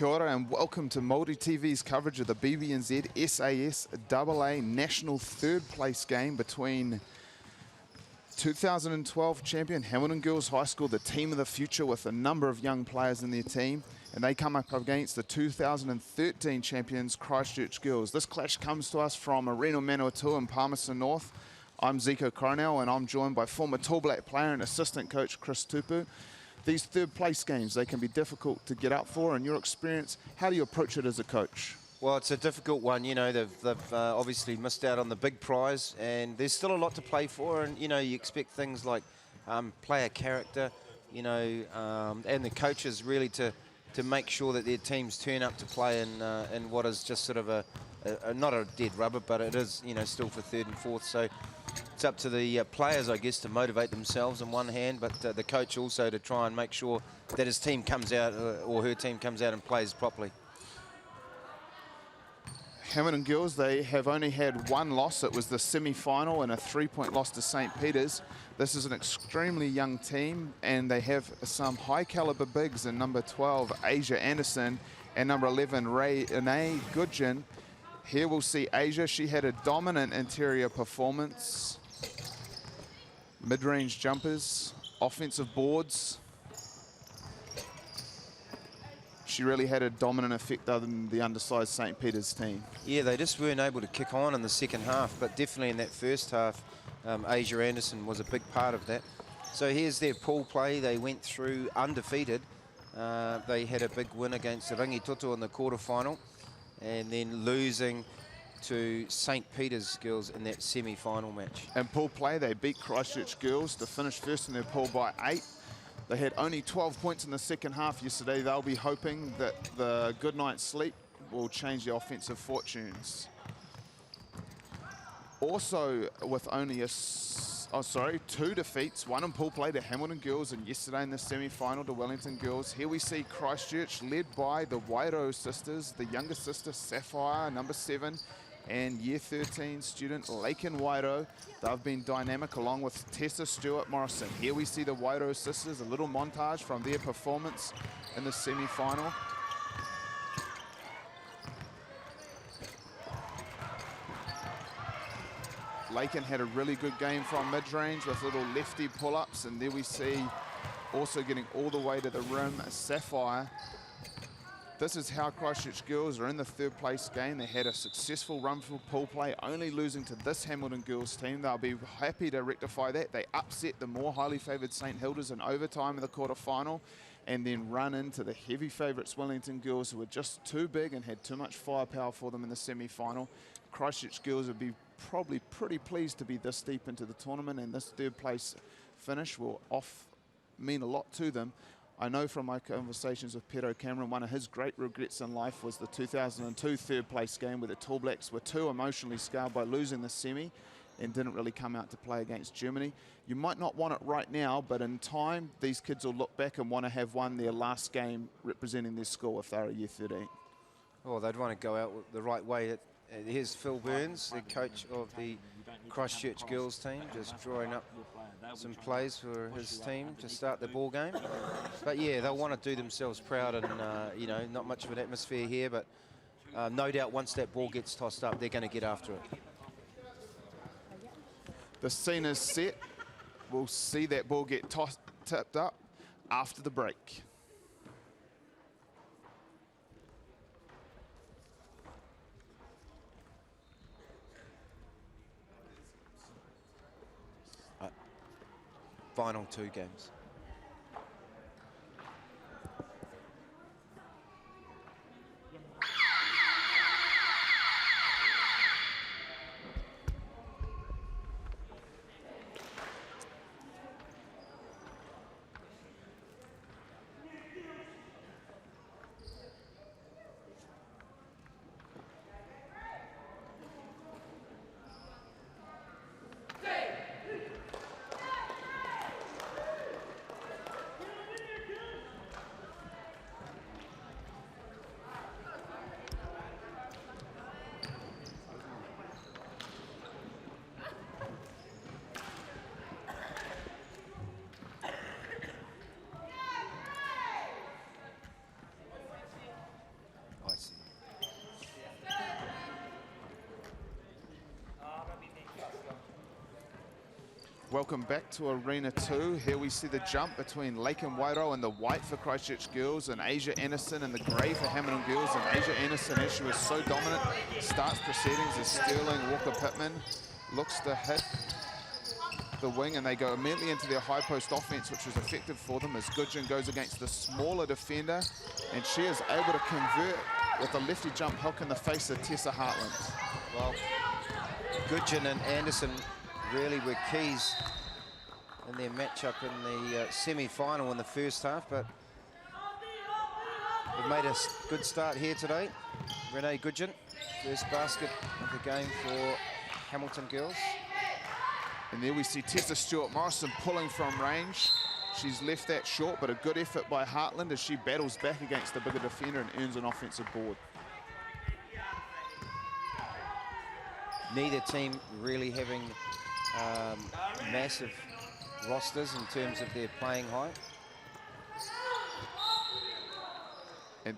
Kia ora and welcome to Māori TV's coverage of the BB&Z SAS AA National third place game between 2012 champion Hamilton Girls High School, the team of the future with a number of young players in their team, and they come up against the 2013 champions Christchurch Girls. This clash comes to us from Arena Manawatu in Palmerston North. I'm Zico Coronel and I'm joined by former Tall Black player and assistant coach Chris Tupu. These third place games, they can be difficult to get up for. In your experience, how do you approach it as a coach? Well, it's a difficult one. You know, they've obviously missed out on the big prize, and there's still a lot to play for. And, you know, you expect things like player character, you know, and the coaches really to make sure that their teams turn up to play in what is just sort of a not a dead rubber, but it is, you know, still for third and fourth. So it's up to the players, I guess, to motivate themselves on one hand, but the coach also to try and make sure that his team comes out or her team comes out and plays properly. Hamilton Girls, they have only had one loss. It was the semi-final and a 3-point loss to St. Peter's. This is an extremely young team, and they have some high-caliber bigs in number 12, Asia Anderson, and number 11, Renee Goodgen. Here we'll see Asia. She had a dominant interior performance. Mid-range jumpers, offensive boards. She really had a dominant effect other than the undersized St. Peter's team. Yeah, they just weren't able to kick on in the second half, but definitely in that first half, Asia Anderson was a big part of that. So here's their pool play. They went through undefeated. They had a big win against Rangitoto in the quarterfinal, and then losing to St. Peter's Girls in that semi-final match. And pool play, they beat Christchurch Girls to finish first in their pool by 8. They had only 12 points in the second half yesterday. They'll be hoping that the good night's sleep will change their offensive fortunes. Also, with only 2 defeats, one in pool play to Hamilton Girls and yesterday in the semi-final to Wellington Girls. Here we see Christchurch led by the Wairo sisters, the younger sister Sapphire, number 7, and year 13 student Laken Wairo. They've been dynamic along with Tessa Stewart Morrison. Here we see the Wairo sisters, a little montage from their performance in the semi-final. Laken had a really good game from mid-range with little lefty pull-ups, and there we see also getting all the way to the rim, Sapphire. This is how Christchurch Girls are in the third place game. They had a successful run for pool play, only losing to this Hamilton Girls team. They'll be happy to rectify that. They upset the more highly favoured St. Hilda's in overtime in the quarterfinal, and then run into the heavy favourites Wellington Girls, who were just too big and had too much firepower for them in the semi-final. Christchurch Girls would be probably pretty pleased to be this deep into the tournament, and this third place finish will mean a lot to them. I know from my conversations with Pedro Cameron, one of his great regrets in life was the 2002 third place game where the Tall Blacks were too emotionally scarred by losing the semi and didn't really come out to play against Germany. You might not want it right now, but in time, these kids will look back and want to have won their last game representing their school if they're a year 13. Well, they'd want to go out the right way. Here's Phil Burns, the coach of the Christchurch Girls team, just drawing up some plays for his team to start the ball game. But yeah, they'll want to do themselves proud, and you know, not much of an atmosphere here, but no doubt once that ball gets tossed up, they're going to get after it. The scene is set. We'll see that ball get tipped up after the break. Final 2 games. Welcome back to Arena 2. Here we see the jump between Laken Wairau and the white for Christchurch girls, and Asia Anderson and the grey for Hamilton girls. And Asia Anderson, as she was so dominant, starts proceedings as Sterling Walker-Pittman looks to hit the wing, and they go immediately into their high post offense, which was effective for them as Gudgeon goes against the smaller defender, and she is able to convert with a lefty jump hook in the face of Tessa Hartland. Well, Gudgeon and Anderson really were keys in their matchup in the semi-final in the first half, but they've made a good start here today. Renee Gudgeon, first basket of the game for Hamilton girls. And there we see Tessa Stewart-Morrison pulling from range. She's left that short, but a good effort by Hartland as she battles back against the bigger defender and earns an offensive board. Neither team really having massive rosters in terms of their playing height. And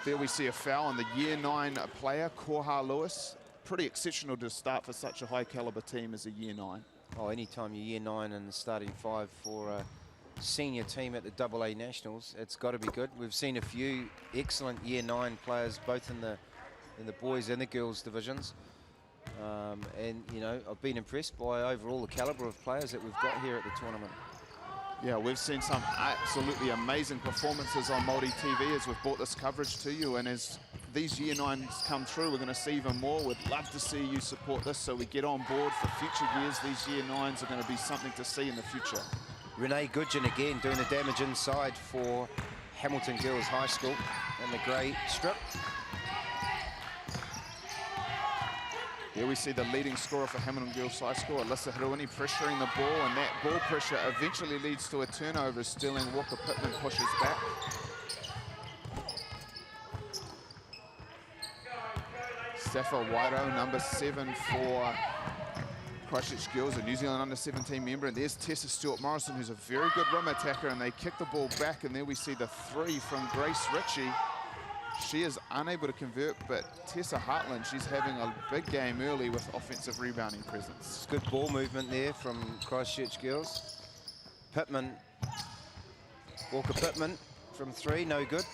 there we see a foul on the Year 9 player, Koha Lewis. Pretty exceptional to start for such a high caliber team as a Year 9. Oh, anytime you're Year 9 and the starting 5 for a senior team at the AA Nationals, it's got to be good. We've seen a few excellent Year 9 players, both in the boys and the girls divisions. And, you know, I've been impressed by overall the caliber of players that we've got here at the tournament. Yeah, we've seen some absolutely amazing performances on Multi TV as we've brought this coverage to you. And as these Year 9s come through, we're going to see even more. We'd love to see you support this so we get on board for future years. These Year 9s are going to be something to see in the future. Renee Gudgeon again doing the damage inside for Hamilton Girls High School in the grey strip. Here we see the leading scorer for Hamilton Girls High School, Alyssa Hiruini, pressuring the ball, and that ball pressure eventually leads to a turnover as Sterling Walker-Pittman pushes back. Safa Wairau, number 7 for Christchurch Girls, a New Zealand under-17 member. And there's Tessa Stewart-Morrison, who's a very good rim attacker, and they kick the ball back, and there we see the 3 from Grace Ritchie. She is unable to convert, but Tessa Hartland, she's having a big game early with offensive rebounding presence. Good ball movement there from Christchurch Girls. Pittman, Walker-Pittman from 3, no good.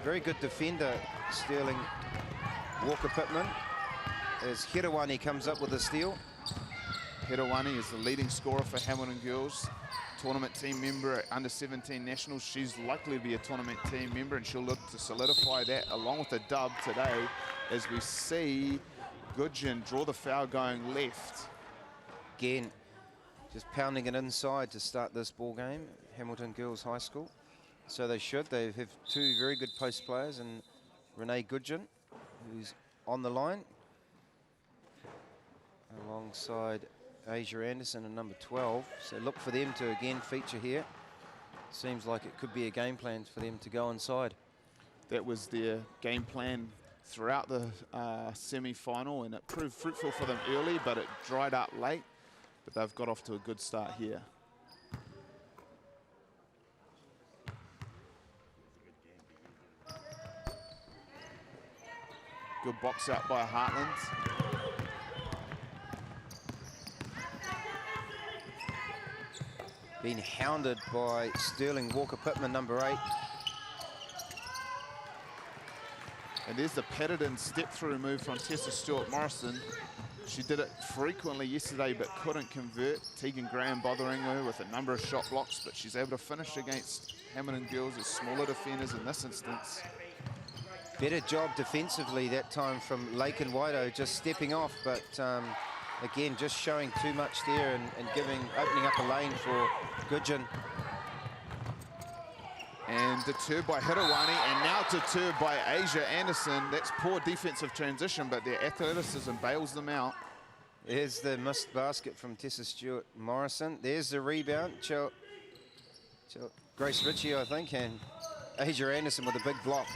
Very good defender, Sterling Walker-Pittman, as Hirawani comes up with a steal. Hirawani is the leading scorer for Hamilton Girls, tournament team member at under-17 nationals. She's likely to be a tournament team member, and she'll look to solidify that along with a dub today as we see Gudgeon draw the foul going left. Again, just pounding it inside to start this ball game, Hamilton Girls High School. So they should. They have 2 very good post players, and Renee Gudgeon, who's on the line, alongside Asia Anderson and number 12. So look for them to again feature here. Seems like it could be a game plan for them to go inside. That was their game plan throughout the semi-final, and it proved fruitful for them early, but it dried up late. But they've got off to a good start here. Good box out by Hartland. Being hounded by Sterling Walker-Pittman, number 8. And there's the padded in step-through move from Tessa Stewart-Morrison. She did it frequently yesterday but couldn't convert. Tegan Graham bothering her with a number of shot blocks, but she's able to finish against Hamilton Girls as smaller defenders in this instance. Better job defensively that time from Laken Wairau, just stepping off, but again, just showing too much there and opening up a lane for Gudgeon. And deterred by Hirawani, and now deterred by Asia Anderson. That's poor defensive transition, but their athleticism bails them out. There's the missed basket from Tessa Stewart-Morrison. There's the rebound. Grace Ritchie, I think, and Asia Anderson with a big block.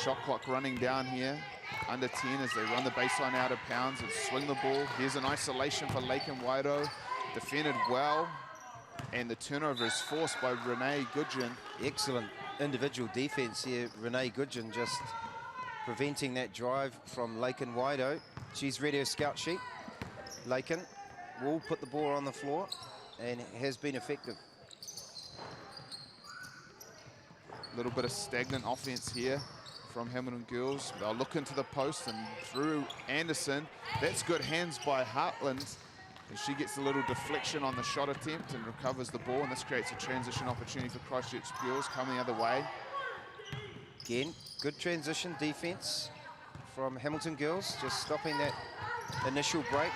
Shot clock running down here, under 10 as they run the baseline out of bounds and swing the ball. Here's an isolation for Laken Wairau, defended well, and the turnover is forced by Renee Gudgeon. Excellent individual defense here. Renee Gudgeon just preventing that drive from Lakin Wido. She's read her scout sheet. Lakin will put the ball on the floor and has been effective. A little bit of stagnant offense here from Hamilton girls. They'll look into the post and through Anderson. That's good hands by Hartland. And she gets a little deflection on the shot attempt and recovers the ball. And this creates a transition opportunity for Christchurch girls coming the other way. Again, good transition defense from Hamilton girls, just stopping that initial break.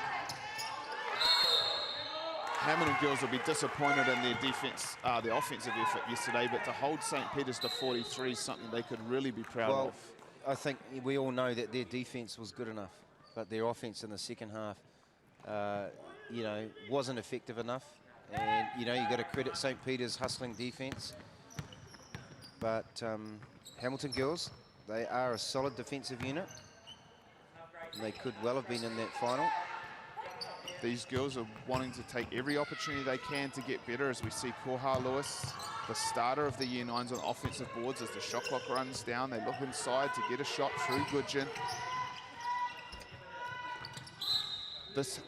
Hamilton girls will be disappointed in their defense, their offensive effort yesterday, but to hold St. Peter's to 43 is something they could really be proud of. I think we all know that their defense was good enough, but their offense in the second half, you know, wasn't effective enough. And, you know, you got to credit St. Peter's hustling defense. But Hamilton girls, they are a solid defensive unit. They could well have been in that final. These girls are wanting to take every opportunity they can to get better, as we see Koha Lewis, the starter of the Year 9s on offensive boards. As the shot clock runs down, they look inside to get a shot through Goodgen. This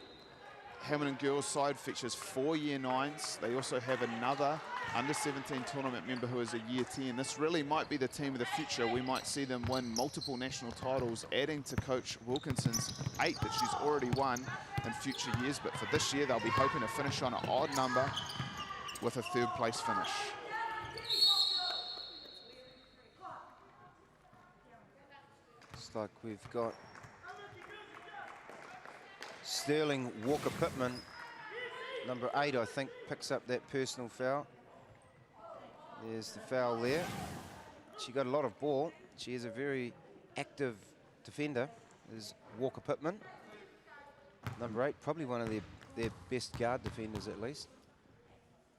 Hamilton girls side features 4 Year 9s. They also have another under-17 tournament member who is a Year 10. This really might be the team of the future. We might see them win multiple national titles, adding to Coach Wilkinson's 8 that she's already won in future years. But for this year, they'll be hoping to finish on an odd number with a 3rd place finish. Looks like we've got Sterling Walker-Pittman, number 8, I think, picks up that personal foul. There's the foul there. She got a lot of ball. She is a very active defender, is Walker-Pittman. Number 8, probably one of their best guard defenders at least.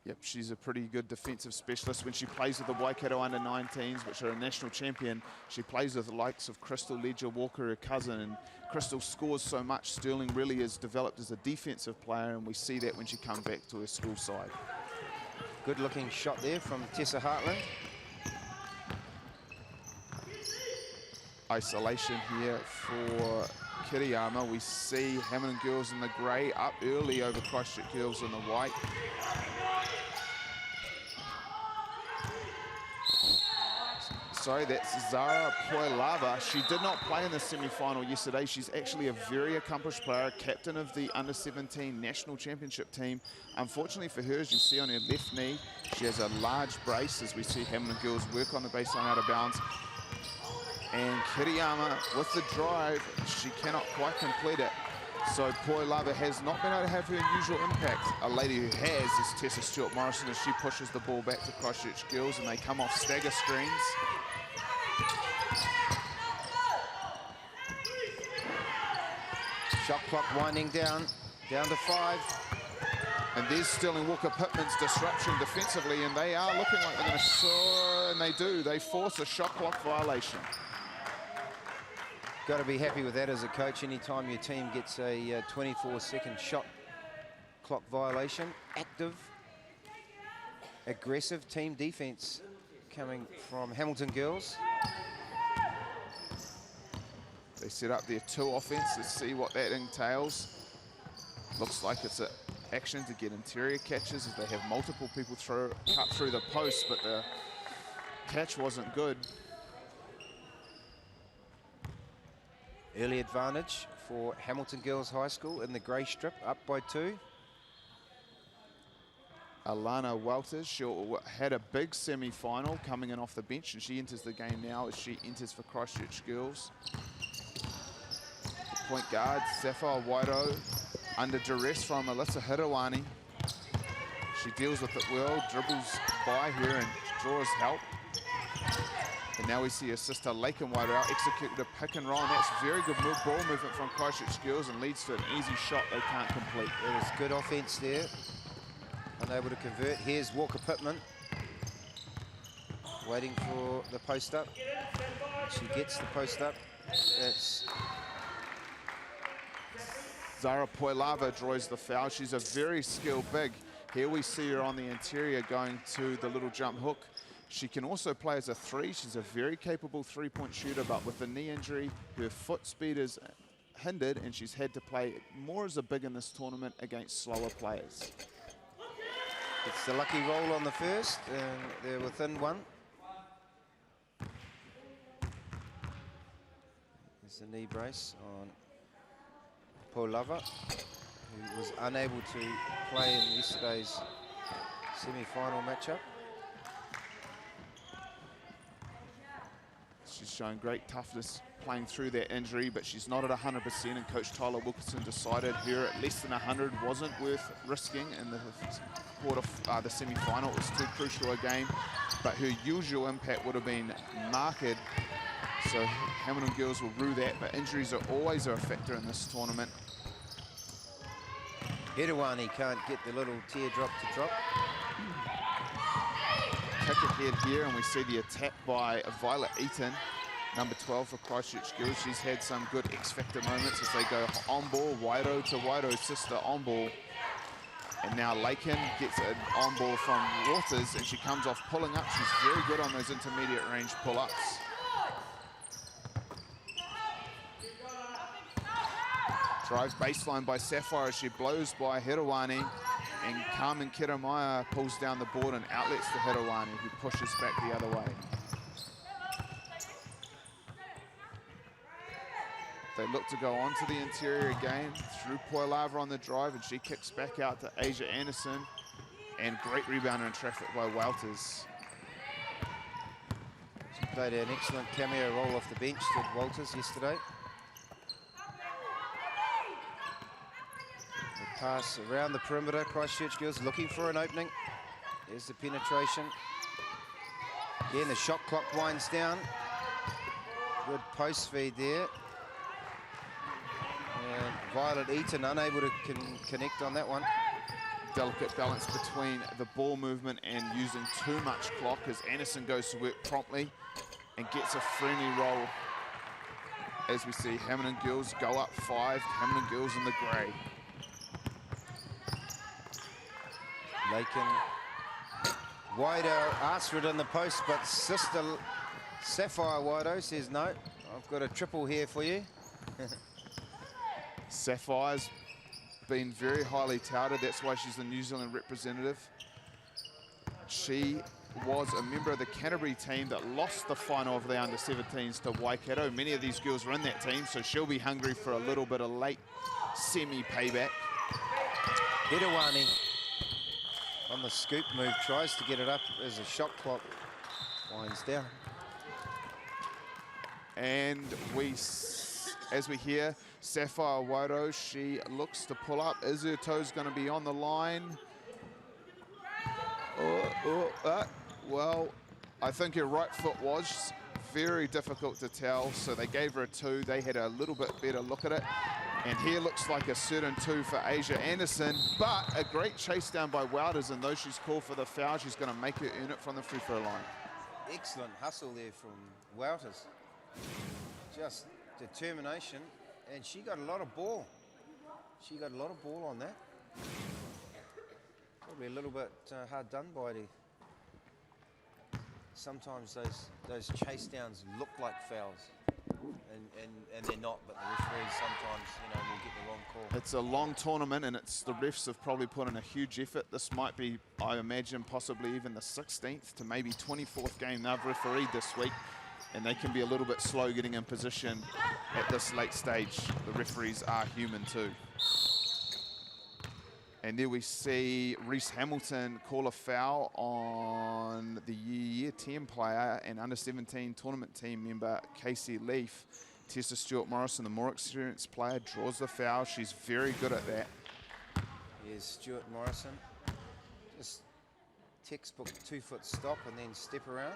Yep, she's a pretty good defensive specialist. When she plays with the Waikato under-19s, which are a national champion, she plays with the likes of Crystal Ledger-Walker, her cousin, and Crystal scores so much. Sterling really is developed as a defensive player, and we see that when she comes back to her school side. Good looking shot there from Tessa Hartland. Isolation here for Kiriyama. We see Hamilton girls in the grey up early over Christchurch girls in the white. Sorry, that's Zara Poilava. She did not play in the semi-final yesterday. She's actually a very accomplished player, captain of the under-17 national championship team. Unfortunately for her, as you see on her left knee, she has a large brace as we see Hamilton girls work on the baseline out of bounds. And Kiriyama with the drive, she cannot quite complete it. So Poilava has not been able to have her usual impact. A lady who has is Tessa Stewart-Morrison as she pushes the ball back to Christchurch girls, and they come off stagger screens. Shot clock winding down to 5. And there's Sterling Walker-Pittman's disruption defensively, and they are looking like they're going to soar, and they do. They force a shot clock violation. Got to be happy with that as a coach. Anytime your team gets a 24-second shot clock violation. Active, aggressive team defense coming from Hamilton girls. They set up their 2 offense. Let's see what that entails. Looks like it's an action to get interior catches as they have multiple people cut through the post, but the catch wasn't good. Early advantage for Hamilton Girls High School in the grey strip, up by 2. Alana Walters, she had a big semi-final coming in off the bench, and she enters the game now as she enters for Christchurch girls. Point guard, Sapphire Wairo, under duress from Alyssa Hirawani. She deals with it well, dribbles by her and draws help. And now we see her sister Lakin Wairo out, executed a pick and roll, and that's very good ball movement from Christchurch girls and leads to an easy shot they can't complete. It was good offense there, unable to convert. Here's Walker-Pittman, waiting for the post up. She gets the post up. That's Zara Poilava draws the foul. She's a very skilled big. Here we see her on the interior going to the little jump hook. She can also play as a 3. She's a very capable 3-point shooter, but with a knee injury, her foot speed is hindered, and she's had to play more as a big in this tournament against slower players. It's the lucky roll on the first, and they're within one. There's the knee brace on Polava, who was unable to play in yesterday's semi-final matchup. She's shown great toughness playing through that injury, but she's not at 100%, and Coach Tyler Wilkinson decided her at less than 100 wasn't worth risking in the semi-final. It was too crucial a game, but her usual impact would have been marked. So Hamilton girls will rue that, but injuries are always a factor in this tournament. Hedawani can't get the little teardrop to drop. Kick ahead here, and we see the attack by Violet Eaton, number 12 for Christchurch girls. She's had some good X-factor moments as they go on ball, Waido to Waido's sister on ball. And now Lakin gets an on ball from Waters, and she comes off pulling up. She's very good on those intermediate range pull-ups. Drive baseline by Sapphire as she blows by Hedawani, and Carmen Kiramaya pulls down the board and outlets to Hedawani, who pushes back the other way. They look to go onto the interior again through Poilava on the drive, and she kicks back out to Asia Anderson, and great rebound in traffic by Walters. She played an excellent cameo role off the bench, did Walters yesterday. Pass around the perimeter. Christchurch girls looking for an opening. There's the penetration. Again, the shot clock winds down. Good post feed there. And Violet Eaton unable to connect on that one. Delicate balance between the ball movement and using too much clock as Anderson goes to work promptly and gets a friendly roll. As we see Hamilton girls go up 5, Hamilton girls in the grey. Lakin, Waido asks for it in the post, but sister Sapphire Waido says, no, I've got a triple here for you. Sapphire's been very highly touted. That's why she's the New Zealand representative. She was a member of the Canterbury team that lost the final of the under-17s to Waikato. Many of these girls were in that team, so she'll be hungry for a little bit of late semi-payback. Hedawani on the scoop move, tries to get it up as the shot clock winds down. And as we hear Sapphire Waido, she looks to pull up. Is her toes going to be on the line? Well, I think her right foot was. Very difficult to tell, so they gave her a 2. They had a little bit better look at it. And here looks like a certain 2 for Asia Anderson, but a great chase down by Wouters, and though she's called for the foul, she's going to make her earn it from the free throw line. Excellent hustle there from Wouters. Just determination, and she got a lot of ball. She got a lot of ball on that. Probably a little bit hard done by the. Sometimes those chase downs look like fouls. And they're not, but the referees sometimes, will get the wrong call. It's a long tournament, and the refs have probably put in a huge effort. This might be, I imagine, possibly even the 16th to maybe 24th game they've refereed this week, and they can be a little bit slow getting in position at this late stage. The referees are human too. And there we see Reese Hamilton call a foul on the Year 10 player and under-17 tournament team member Casey Leaf. Tessa Stewart-Morrison, the more experienced player, draws the foul. She's very good at that. Here's Stewart-Morrison. Just textbook 2-foot stop and then step around.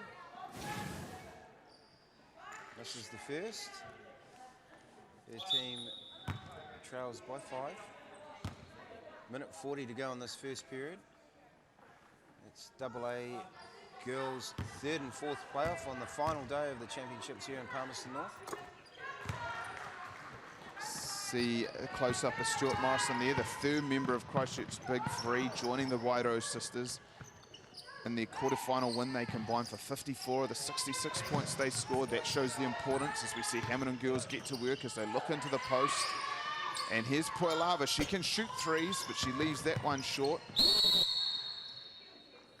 This is the first. Their team trails by 5. Minute 40 to go in this first period. It's AA girls' 3rd and 4th playoff on the final day of the championships here in Palmerston North. See a close-up of Stewart Morrison there, the 3rd member of Christchurch's Big 3, joining the Waido sisters. in their quarterfinal win, they combined for 54 of the 66 points they scored. That shows the importance as we see Hamilton girls get to work as they look into the post. And here's Poilava. She can shoot threes, but she leaves that one short.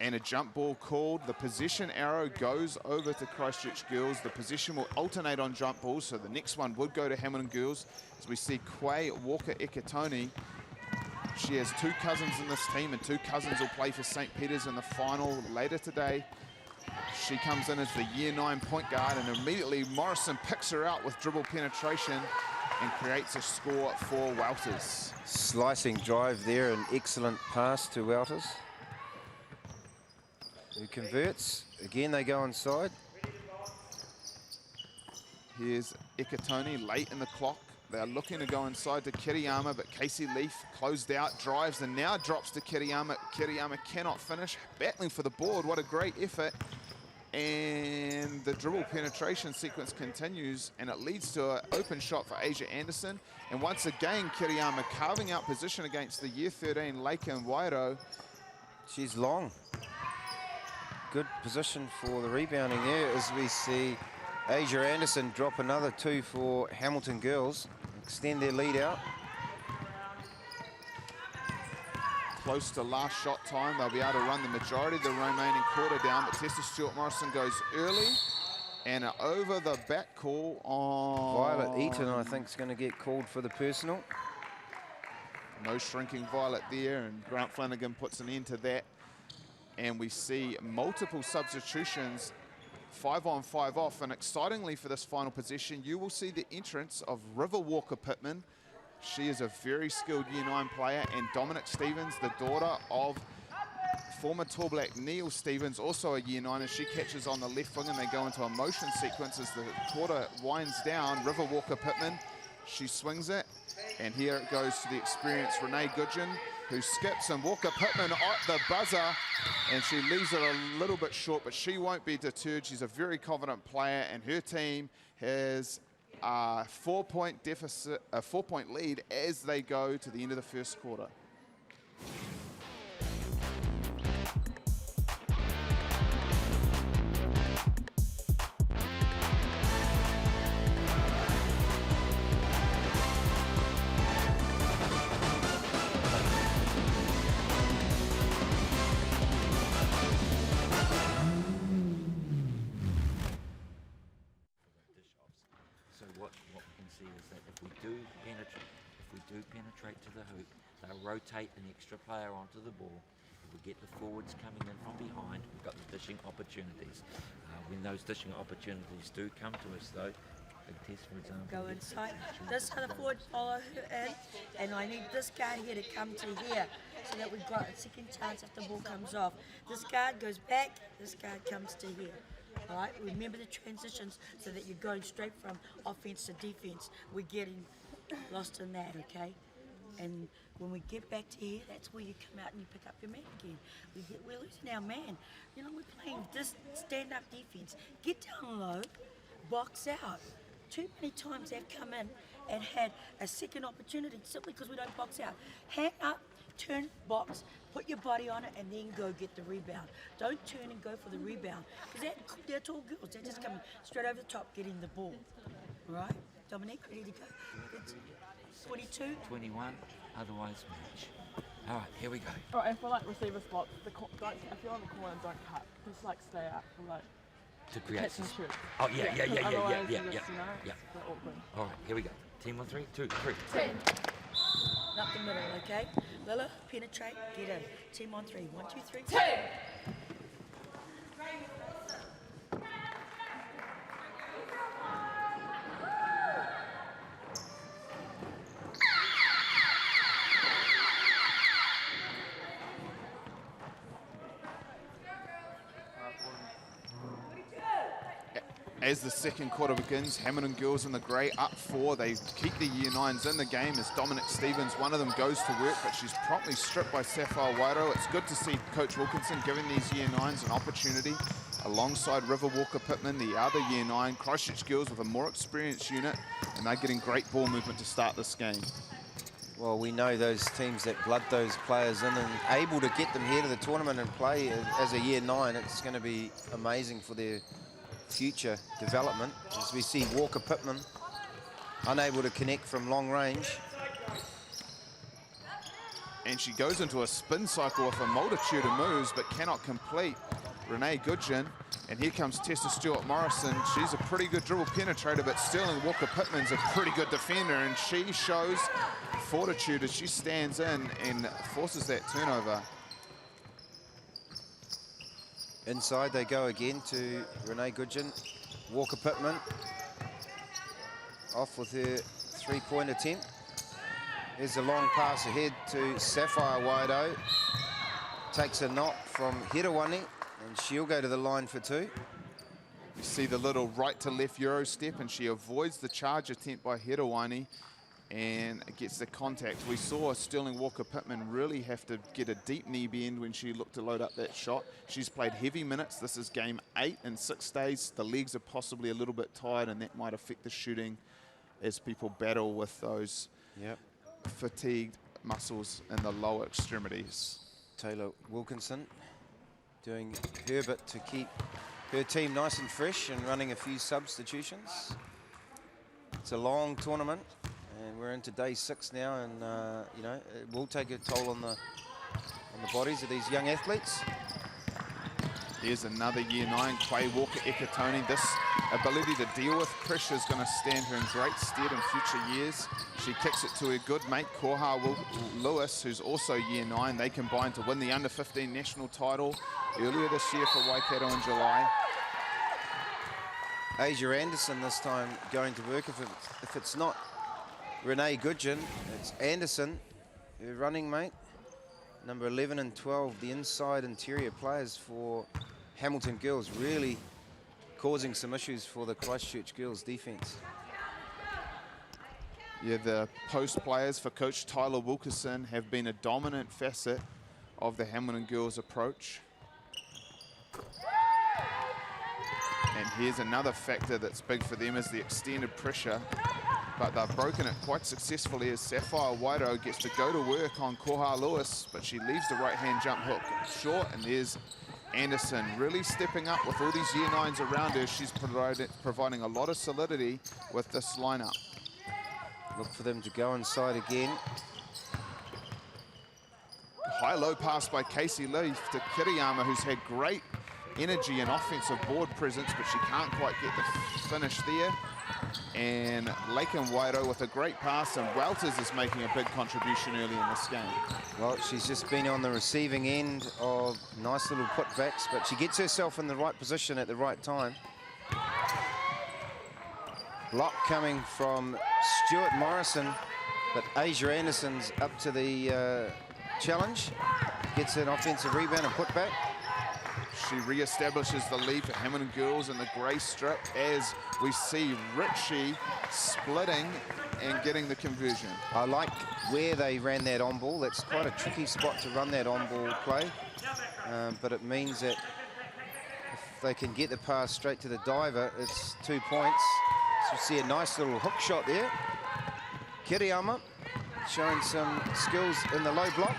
And a jump ball called. The possession arrow goes over to Christchurch girls. The possession will alternate on jump balls, so the next one would go to Hamilton girls. As we see Quay Walker-Ekatoni. She has 2 cousins in this team, and 2 cousins will play for St. Peter's in the final later today. She comes in as the year 9 point guard, and immediately Morrison picks her out with dribble penetration and creates a score for Wouters. Slicing drive there, an excellent pass to Wouters, who converts. Again, they go inside. Here's Ekatoni late in the clock. They're looking to go inside to Kiriyama, but Casey Leaf closed out, drives, and now drops to Kiriyama. Kiriyama cannot finish, battling for the board. What a great effort. And the dribble penetration sequence continues, and it leads to an open shot for Asia Anderson. And once again, Kiriyama carving out position against the year 13 Leica Wairo. She's long. Good position for the rebounding there, as we see Asia Anderson drop another 2 for Hamilton girls, extend their lead out. Close to last shot time. They'll be able to run the majority of the remaining quarter down, but Tessa Stewart-Morrison goes early, and an over the back call on... Violet Eaton, I think, is going to get called for the personal. No shrinking Violet there, and Grant Flanagan puts an end to that. And we see multiple substitutions, 5 on 5 off, and excitingly for this final possession, you will see the entrance of River Walker-Pittman. She is a very skilled year 9 player, and Dominic Stevens, the daughter of former Tall Black Neil Stevens, also a year 9, as she catches on the left wing, and they go into a motion sequence as the quarter winds down. River Walker-Pittman, she swings it, and here it goes to the experienced Renee Goodgeon, who skips, and Walker-Pittman at the buzzer, and she leaves it a little bit short, but she won't be deterred. She's a very confident player, and her team has a 4-point deficit, a 4-point lead as they go to the end of the first quarter. Penetrate to the hoop, they'll rotate an extra player onto the ball. We get the forwards coming in from behind. We've got the dishing opportunities. When those dishing opportunities do come to us, though, big test, for example. Go inside. This other forward follow her in, and I need this guard here to come to here, so that we've got a second chance if the ball comes off. This guard goes back. This guard comes to here. All right. Remember the transitions, so that you're going straight from offense to defense. We're getting lost in that, okay? And when we get back to here, that's where you come out and you pick up your man again. We're losing our man. You know, we're playing this stand-up defense. Get down low, box out. Too many times they've come in and had a second opportunity simply because we don't box out. Hand up, turn, box, put your body on it, and then go get the rebound. Don't turn and go for the rebound, because they're tall girls. They're just coming straight over the top, getting the ball. All right? Dominique, ready to go? It's 22? 21, otherwise match. All right, here we go. All right, and for like receiver spots, if you're on the corner, don't cut. Just like stay out for like To create catch and some... shoot. Oh, yeah. Otherwise, you just, Yeah. it's awkward. All right, here we go. Team on 3, 2, 3. Up the middle, okay? Lila, penetrate, get in. Team on 3. 1, 2, 3. 2. As the second quarter begins, Hamilton girls in the grey up 4. They keep the year 9s in the game as Dominic Stevens, one of them, goes to work, but she's promptly stripped by Sapphire Wairo. It's good to see Coach Wilkinson giving these year 9s an opportunity alongside River Walker-Pittman, the other year 9. Christchurch girls with a more experienced unit, and they're getting great ball movement to start this game. Well, we know those teams that blood those players in and able to get them here to the tournament and play as a year 9. It's going to be amazing for their future development. As we see Walker Pittman unable to connect from long range. And she goes into a spin cycle with a multitude of moves, but cannot complete. Renee Goodgen. And here comes Tessa Stewart-Morrison. She's a pretty good dribble penetrator, but Sterling Walker-Pittman's a pretty good defender, and she shows fortitude as she stands in and forces that turnover. Inside they go again to Renee Goodgen. Walker-Pittman off with her three-point attempt. There's a long pass ahead to Sapphire Waido. Takes a knock from Hirowani, and she'll go to the line for 2. You see the little right to left Euro step, and she avoids the charge attempt by Hirowani and gets the contact. We saw Sterling Walker-Pittman really have to get a deep knee bend when she looked to load up that shot. She's played heavy minutes. This is game 8 in 6 days. The legs are possibly a little bit tired, and that might affect the shooting as people battle with those fatigued muscles in the lower extremities. Taylor Wilkinson doing her bit to keep her team nice and fresh and running a few substitutions. It's a long tournament, and we're into day 6 now, and you know, it will take a toll on the bodies of these young athletes. Here's another year 9, Quay Walker-Ekatoni. This ability to deal with pressure is going to stand her in great stead in future years. She kicks it to her good mate, Koha Lewis, who's also year 9. They combined to win the under-15 national title earlier this year for Waikato in July. Asia Anderson this time going to work. If it's not Renee Goodgen, it's Anderson, her running mate. Number 11 and 12, the inside interior players for Hamilton girls, really causing some issues for the Christchurch girls defense. Yeah, the post players for Coach Tyler Wilkerson have been a dominant facet of the Hamilton girls' approach. And here's another factor that's big for them is the extended pressure. But they've broken it quite successfully as Sapphire Waido gets to go to work on Koha Lewis, but she leaves the right-hand jump hook short, and there's Anderson really stepping up with all these year 9s around her. She's providing a lot of solidity with this lineup. Look for them to go inside again. High-low pass by Casey Leaf to Kiriyama, who's had great energy and offensive board presence, but she can't quite get the finish there. And Laken Waido with a great pass, and Welters is making a big contribution early in this game. Well, she's just been on the receiving end of nice little putbacks, but she gets herself in the right position at the right time. Block coming from Stuart Morrison, but Asia Anderson's up to the challenge. Gets an offensive rebound and putback. She re-establishes the lead for Hamilton girls in the grey strip as we see Ritchie splitting and getting the conversion. I like where they ran that on ball. That's quite a tricky spot to run that on ball play, but it means that if they can get the pass straight to the diver, it's 2 points. So you see a nice little hook shot there. Kiriyama showing some skills in the low block.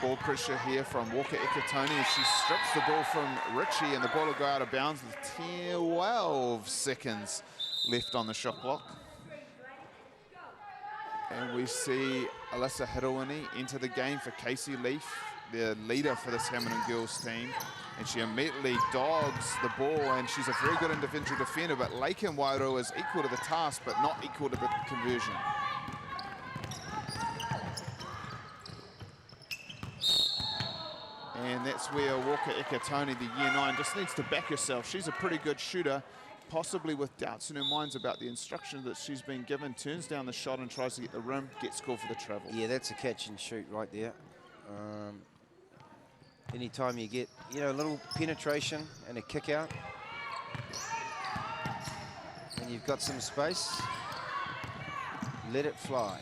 Ball pressure here from Walker-Ekatoni as she strips the ball from Ritchie, and the ball will go out of bounds with 12 seconds left on the shot clock. And we see Alyssa Hirowani enter the game for Casey Leaf, the leader for this Hamilton girls team. And she immediately dogs the ball, and she's a very good individual defender, but Laken Waido is equal to the task, but not equal to the conversion. And that's where Walker-Ekatoni, the year 9, just needs to back herself. She's a pretty good shooter, possibly with doubts in her minds about the instruction that she's been given. Turns down the shot and tries to get the rim, gets called for the travel. Yeah, that's a catch and shoot right there. Anytime you get, you know, a little penetration and a kick out, and you've got some space, let it fly.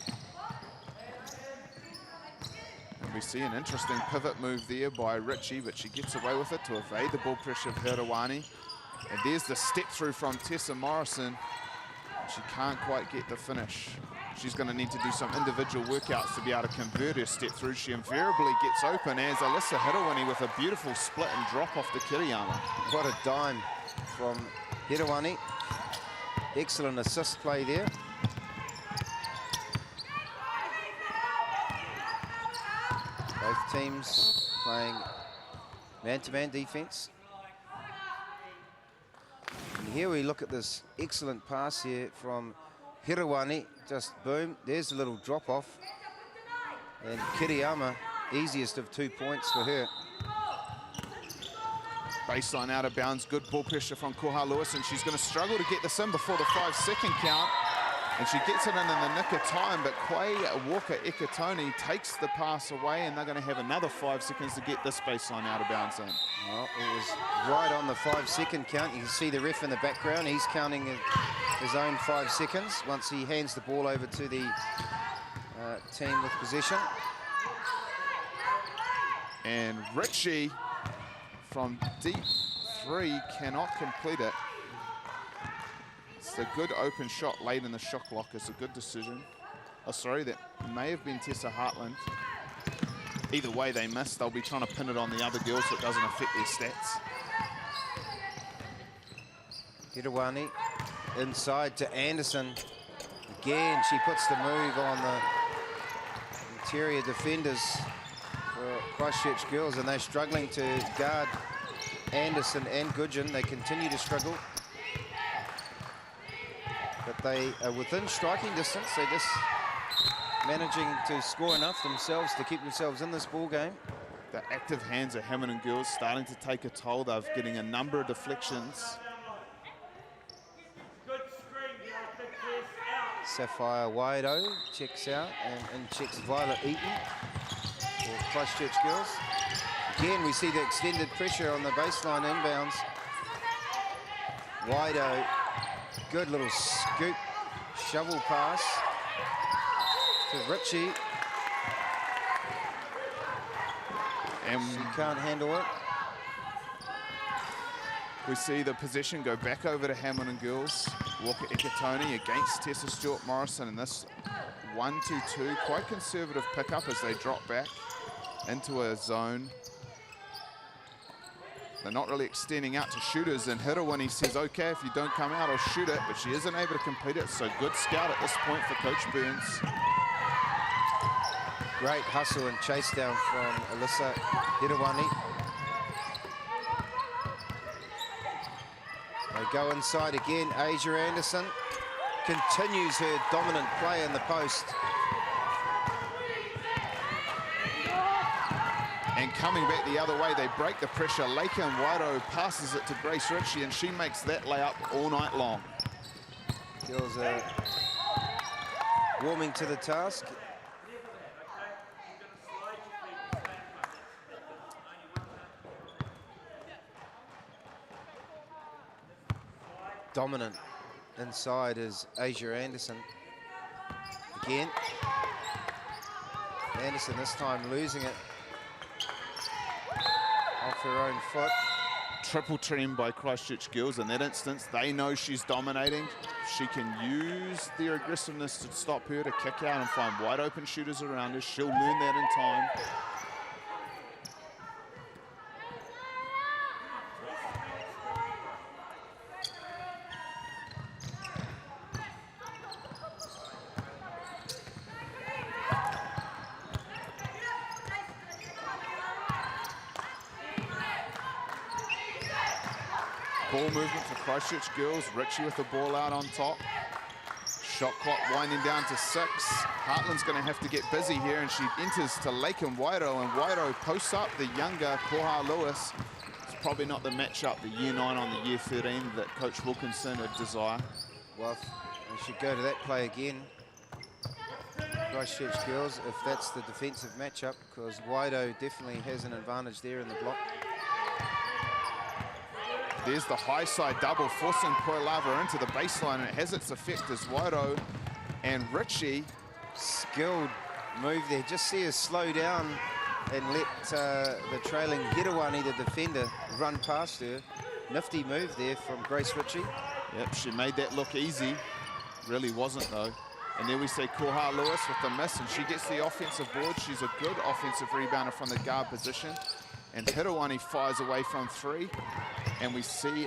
And we see an interesting pivot move there by Ritchie, but she gets away with it to evade the ball pressure of Hirowani. And there's the step through from Tessa Morrison. She can't quite get the finish. She's going to need to do some individual workouts to be able to convert her step through. She invariably gets open as Alyssa Hirawani with a beautiful split and drop off the Kiriyama. What a dime from Hirawani. Excellent assist play there. Both teams playing man-to-man defense. And here we look at this excellent pass here from Hirawani. Just boom, there's a little drop off. And Kiriyama, easiest of 2 points for her. Baseline out of bounds, good ball pressure from Koha Lewis, and she's going to struggle to get this in before the 5-second count. And she gets it in the nick of time, but Quay Walker-Ekatoni takes the pass away, and they're going to have another 5 seconds to get this baseline out of bounds in. Well, it was right on the 5-second count. You can see the ref in the background. He's counting his own 5 seconds once he hands the ball over to the team with possession. And Ritchie from deep 3 cannot complete it. It's a good open shot late in the shot clock. It's a good decision. Oh, sorry, that may have been Tessa Hartland. Either way, they missed. They'll be trying to pin it on the other girls so it doesn't affect their stats. Hirawani inside to Anderson. Again, she puts the move on the interior defenders for Christchurch girls, and they're struggling to guard Anderson and Gudgeon. They continue to struggle. But they are within striking distance. They're just managing to score enough themselves to keep themselves in this ball game. The active hands of Hamilton girls starting to take a toll. They're getting a number of deflections. Sapphire Wido checks out and checks Violet Eaton for Christchurch girls. Again, we see the extended pressure on the baseline inbounds. Wido, good little scoop, shovel pass to Ritchie. And she can't handle it. We see the possession go back over to Hamilton girls. Walker-Ekatoni against Tessa Stewart-Morrison in this 1-2-2. Quite conservative pickup as they drop back into a zone. They're not really extending out to shooters, and Hirawani says, okay, if you don't come out, I'll shoot it, but she isn't able to complete it, so good scout at this point for Coach Burns. Great hustle and chase down from Alyssa Hirawani. They go inside again. Asia Anderson continues her dominant play in the post. And coming back the other way, they break the pressure. Laken Wido passes it to Grace Ritchie, and she makes that layup all night long. Girls are warming to the task. Dominant inside is Asia Anderson. Again. Anderson this time losing it off her own foot. Triple team by Christchurch girls. In that instance, they know she's dominating. She can use their aggressiveness to stop her, to kick out and find wide open shooters around her. She'll learn that in time. Ball movement for Christchurch girls. Ritchie with the ball out on top. Shot clock winding down to 6. Hartland's going to have to get busy here, and she enters to Laken Wido, and Wido posts up the younger Koha Lewis. It's probably not the matchup, the year 9 on the year 13 that Coach Wilkinson would desire. Well, they should go to that play again. Christchurch girls, if that's the defensive matchup, because Wido definitely has an advantage there in the block. There's the high side double, forcing Koilava into the baseline, and it has its effect as Wido and Ritchie. Skilled move there. Just see her slow down and let the trailing Hirawani, the defender, run past her. Nifty move there from Grace Ritchie. Yep, she made that look easy. Really wasn't, though. And there we see Koha Lewis with the miss, and she gets the offensive board. She's a good offensive rebounder from the guard position. And Hirawani fires away from 3. And we see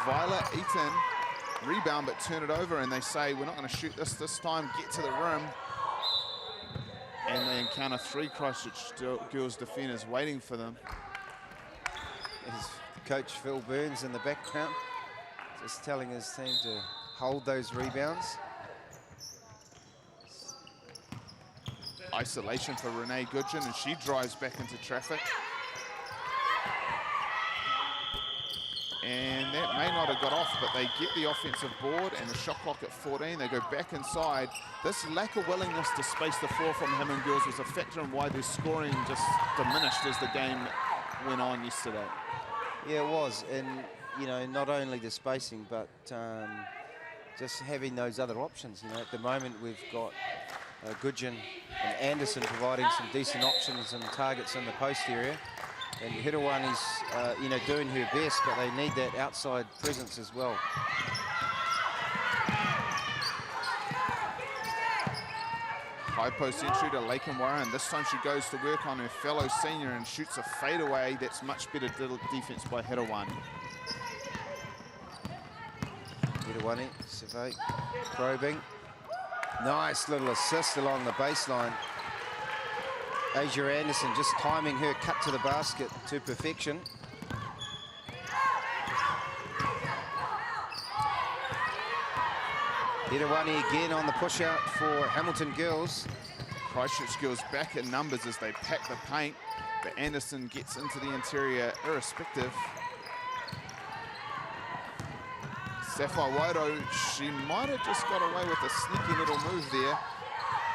Violet Eaton rebound, but turn it over, and they say, we're not going to shoot this time, get to the rim. And they encounter 3 Christchurch girls defenders waiting for them. There's Coach Phil Burns in the background, just telling his team to hold those rebounds. Isolation for Renee Goodgen, and she drives back into traffic. And that may not have got off, but they get the offensive board and the shot clock at 14. They go back inside. This lack of willingness to space the floor from Hammond girls was a factor in why their scoring just diminished as the game went on yesterday. Yeah, it was. And, you know, not only the spacing, but just having those other options. You know, at the moment we've got Goodgen and Anderson providing some decent options and targets in the post area. And Hirawani's, you know, doing her best, but they need that outside presence as well. High post entry to Laken Warren. This time she goes to work on her fellow senior and shoots a fadeaway. That's much better defense by Hirawani. Hirawani, survey, probing. Nice little assist along the baseline. Asia Anderson just timing her cut to the basket to perfection. Hirawani again on the push out for Hamilton girls. Christchurch girls back in numbers as they pack the paint, but Anderson gets into the interior irrespective. Sapphire Waido, she might have just got away with a sneaky little move there.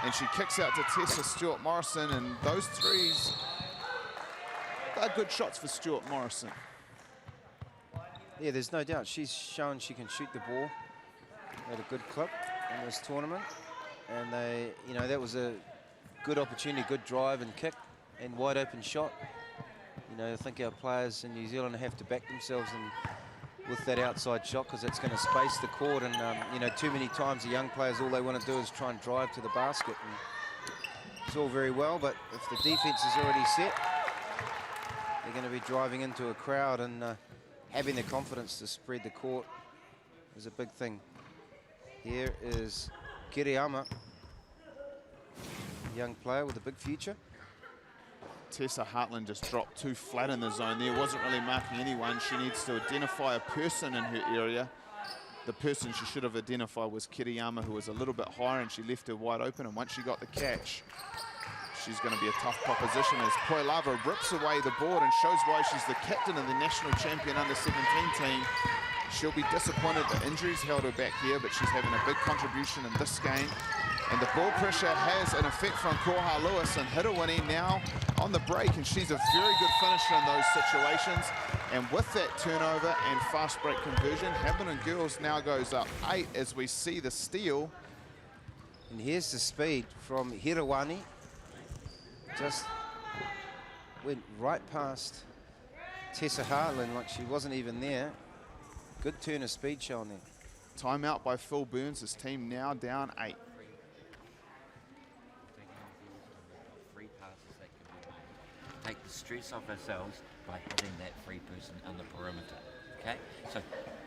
And she kicks out to Tessa Stewart-Morrison, and those threes are good shots for Stewart-Morrison. Yeah, there's no doubt. She's shown she can shoot the ball at a good clip in this tournament. And they, you know, that was a good opportunity, good drive and kick and wide open shot. You know, I think our players in New Zealand have to back themselves with that outside shot, because it's going to space the court, and you know, too many times the young players, all they want to do is try and drive to the basket, and it's all very well, but if the defense is already set, they're going to be driving into a crowd, and having the confidence to spread the court is a big thing. Here is Kiriyama, a young player with a big future. Tessa Hartland just dropped too flat in the zone there. Wasn't really marking anyone. She needs to identify a person in her area. The person she should have identified was Kiriyama, who was a little bit higher, and she left her wide open. And once she got the catch, she's going to be a tough proposition as Poilava rips away the board and shows why she's the captain of the national champion under-17 team. She'll be disappointed that injuries held her back here, but she's having a big contribution in this game. And the ball pressure has an effect from Koha Lewis, and Hirawani now on the break, and she's a very good finisher in those situations. And with that turnover and fast break conversion, Hamilton girls now goes up 8 as we see the steal. And here's the speed from Hirawani. Just went right past Tessa Hartland like she wasn't even there. Good turn of speed shown there. Timeout by Phil Burns. His team now down 8. Take the stress off ourselves by having that free person on the perimeter. Okay, so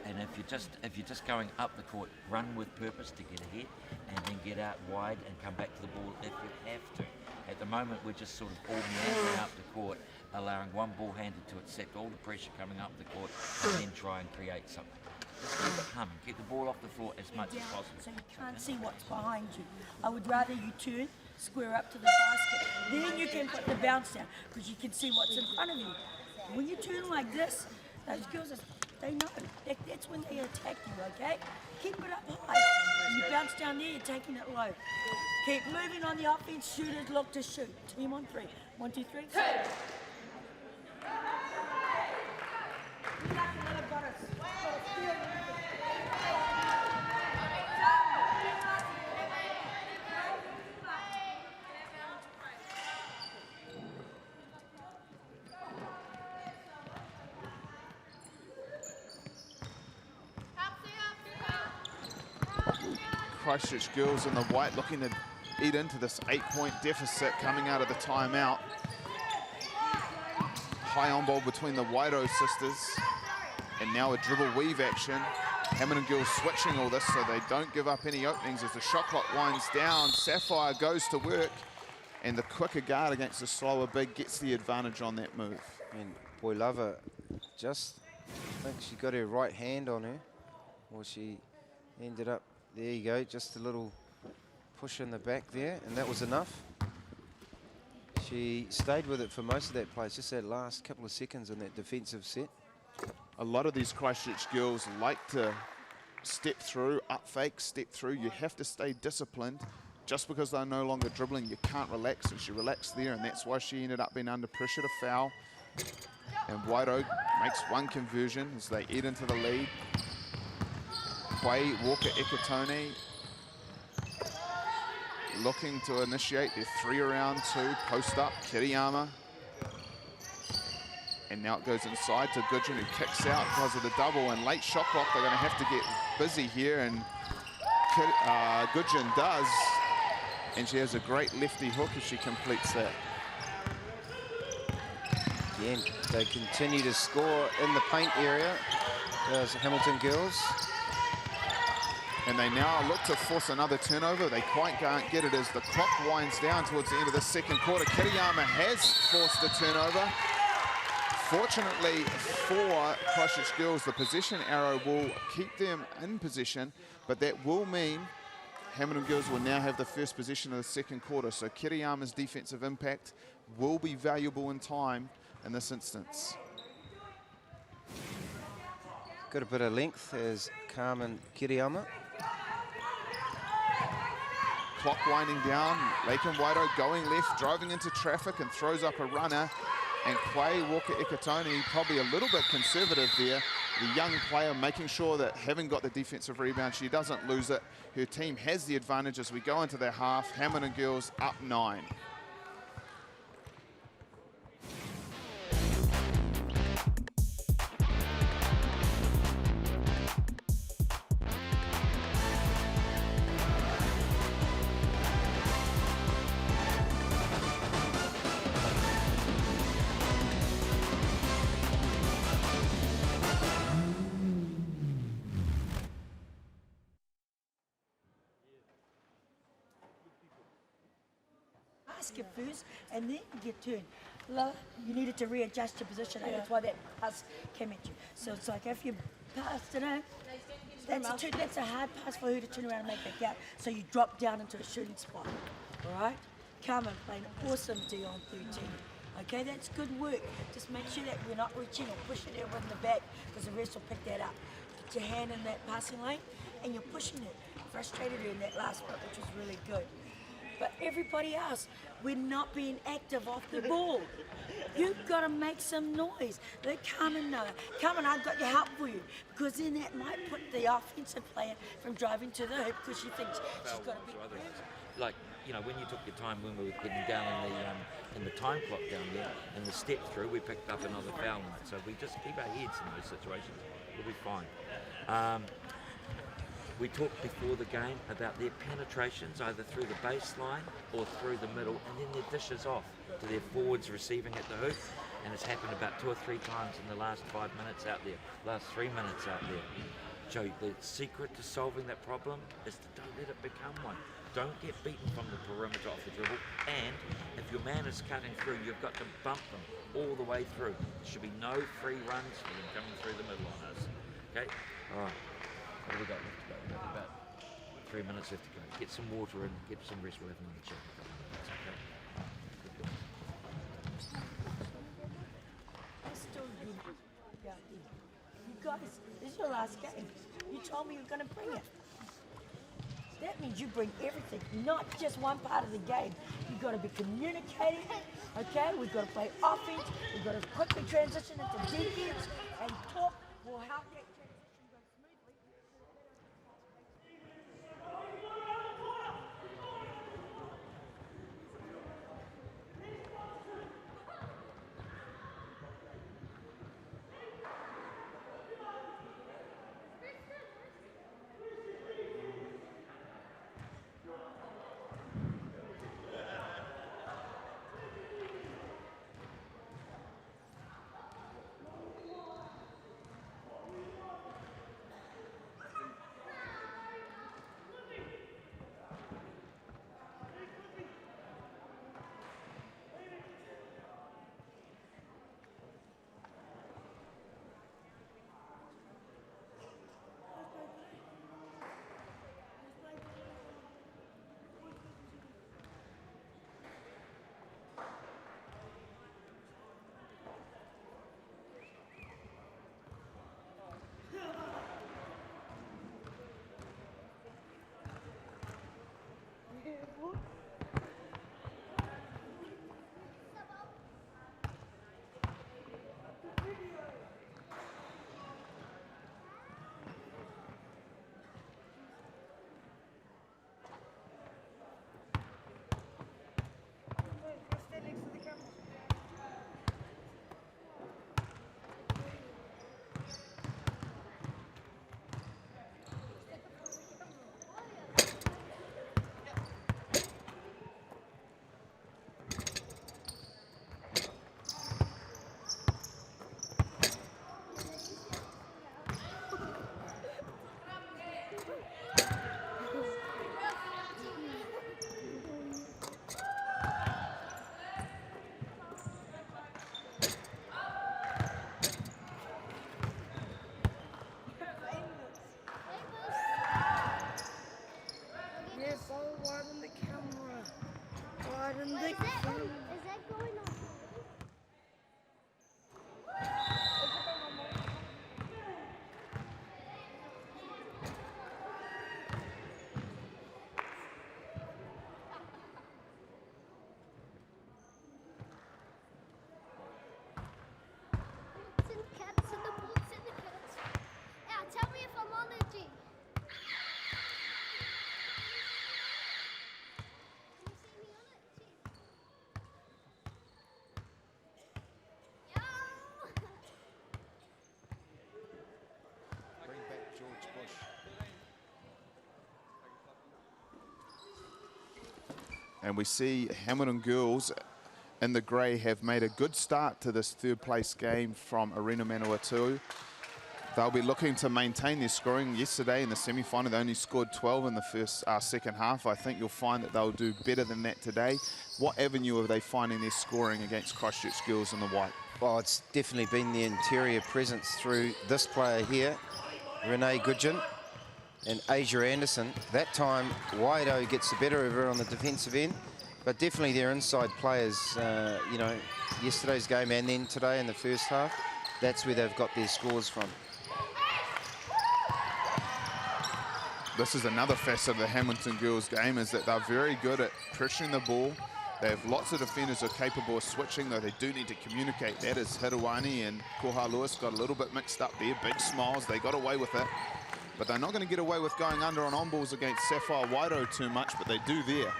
and if you're just going up the court, run with purpose to get ahead, and then get out wide and come back to the ball if you have to. At the moment, we're just sort of all meandering up the court, allowing one ball handed to accept all the pressure coming up the court, and then try and create something. Just keep it humming, keep the ball off the floor as much as possible. So you can't see what's behind you. I would rather you turn, square up to the basket. Then you can put the bounce down, because you can see what's in front of you. When you turn like this, those girls, they know. That's when they attack you, okay? Keep it up high. When you bounce down there, you're taking it low. Keep moving on the offense. Shooters look to shoot. Team on 3. 1, 2, 3. Christchurch girls in the white looking to eat into this 8-point deficit coming out of the timeout. High on ball between the Wairo sisters. And now a dribble weave action. Hamilton girls switching all this so they don't give up any openings as the shot clock winds down. Sapphire goes to work, and the quicker guard against the slower big gets the advantage on that move. And Boilava just, I think she got her right hand on her, or she ended up, there you go, just a little push in the back there, and that was enough. She stayed with it for most of that play, just that last couple of seconds in that defensive set. A lot of these Christchurch girls like to step through, up fake, step through. You have to stay disciplined. Just because they're no longer dribbling, you can't relax, and she relaxed there, and that's why she ended up being under pressure to foul. And Wairo makes one conversion as they eat into the lead. Quay, Walker, Ekatone looking to initiate their 3-around-2 post up. Kiriyama. And now it goes inside to Gudgeon, who kicks out because of the double, and late shot clock. They're going to have to get busy here, and Gudgeon does. And she has a great lefty hook as she completes that. Again, they continue to score in the paint area, those Hamilton girls. And they now look to force another turnover. They quite can't get it as the clock winds down towards the end of the second quarter. Kiriyama has forced a turnover. Fortunately for Christchurch girls, the possession arrow will keep them in position, but that will mean Hamilton girls will now have the first possession of the second quarter. So Kiriyama's defensive impact will be valuable in time in this instance. Got a bit of length as Carmen Kiriyama. Clock winding down, Laken Wairo going left, driving into traffic and throws up a runner. And Quay Walker Ekatone probably a little bit conservative there. The young player making sure that having got the defensive rebound, she doesn't lose it. Her team has the advantage as we go into their half. Hamilton girls up 9. Ask it first, and then you get turned. Lola, you needed to readjust your position. Yeah. That's why that pass came at you. So it's like if you passed it in, that's a hard pass for her to turn around and make that gap. So you drop down into a shooting spot. All right? Carmen playing awesome D on 13. Okay, that's good work. Just make sure that we're not reaching or pushing it in the back, because the rest will pick that up. Get your hand in that passing lane, and you're pushing it. Frustrated her in that last spot, which was really good. But everybody else, we're not being active off the ball. You've got to make some noise. Let Carmen know. Carmen, I've got your help for you, because then that might put the offensive player from driving to the hoop because she thinks she's got to be. Like, you know, when you took your time when we were getting down in the time clock down there, and the step through, we picked up another foul night. So we just keep our heads in those situations. We'll be fine. We talked before the game about their penetrations either through the baseline or through the middle, and then their dishes off to their forwards receiving at the hoop. And it's happened about 2 or 3 times in the last 5 minutes out there, last 3 minutes out there. Joe, the secret to solving that problem is to don't let it become one. Don't get beaten from the perimeter off the dribble, and if your man is cutting through, you've got to bump them all the way through. There should be no free runs for them coming through the middle on us. Okay? All right. What have we got left to go? We've got about 3 minutes left to go. Get some water and get some rest. We'll have another chat. That's okay. It's still good. Yeah. You guys, this is your last game. You told me you're going to bring it. That means you bring everything, not just one part of the game. You've got to be communicating, okay? We've got to play offense. We've got to quickly transition into defense, and talk will help that transition go smoothly. And we see Hamilton girls in the grey have made a good start to this third place game from Arena Manawatu. They'll be looking to maintain their scoring. Yesterday in the semi-final, they only scored 12 in the second half. I think you'll find that they'll do better than that today. What avenue are they finding their scoring against Christchurch girls in the white? Well, it's definitely been the interior presence through this player here, Renee Goodgen and Asia Anderson. That time, Waido gets the better of her on the defensive end, but definitely their inside players, you know, yesterday's game and then today in the first half, that's where they've got their scores from. This is another facet of the Hamilton girls game, is that they're very good at pressuring the ball. They have lots of defenders who are capable of switching, though they do need to communicate that, as Hiruani and Koha Lewis got a little bit mixed up there. Big smiles, they got away with it. But they're not going to get away with going under on balls against Sapphire Waido too much, but they do there.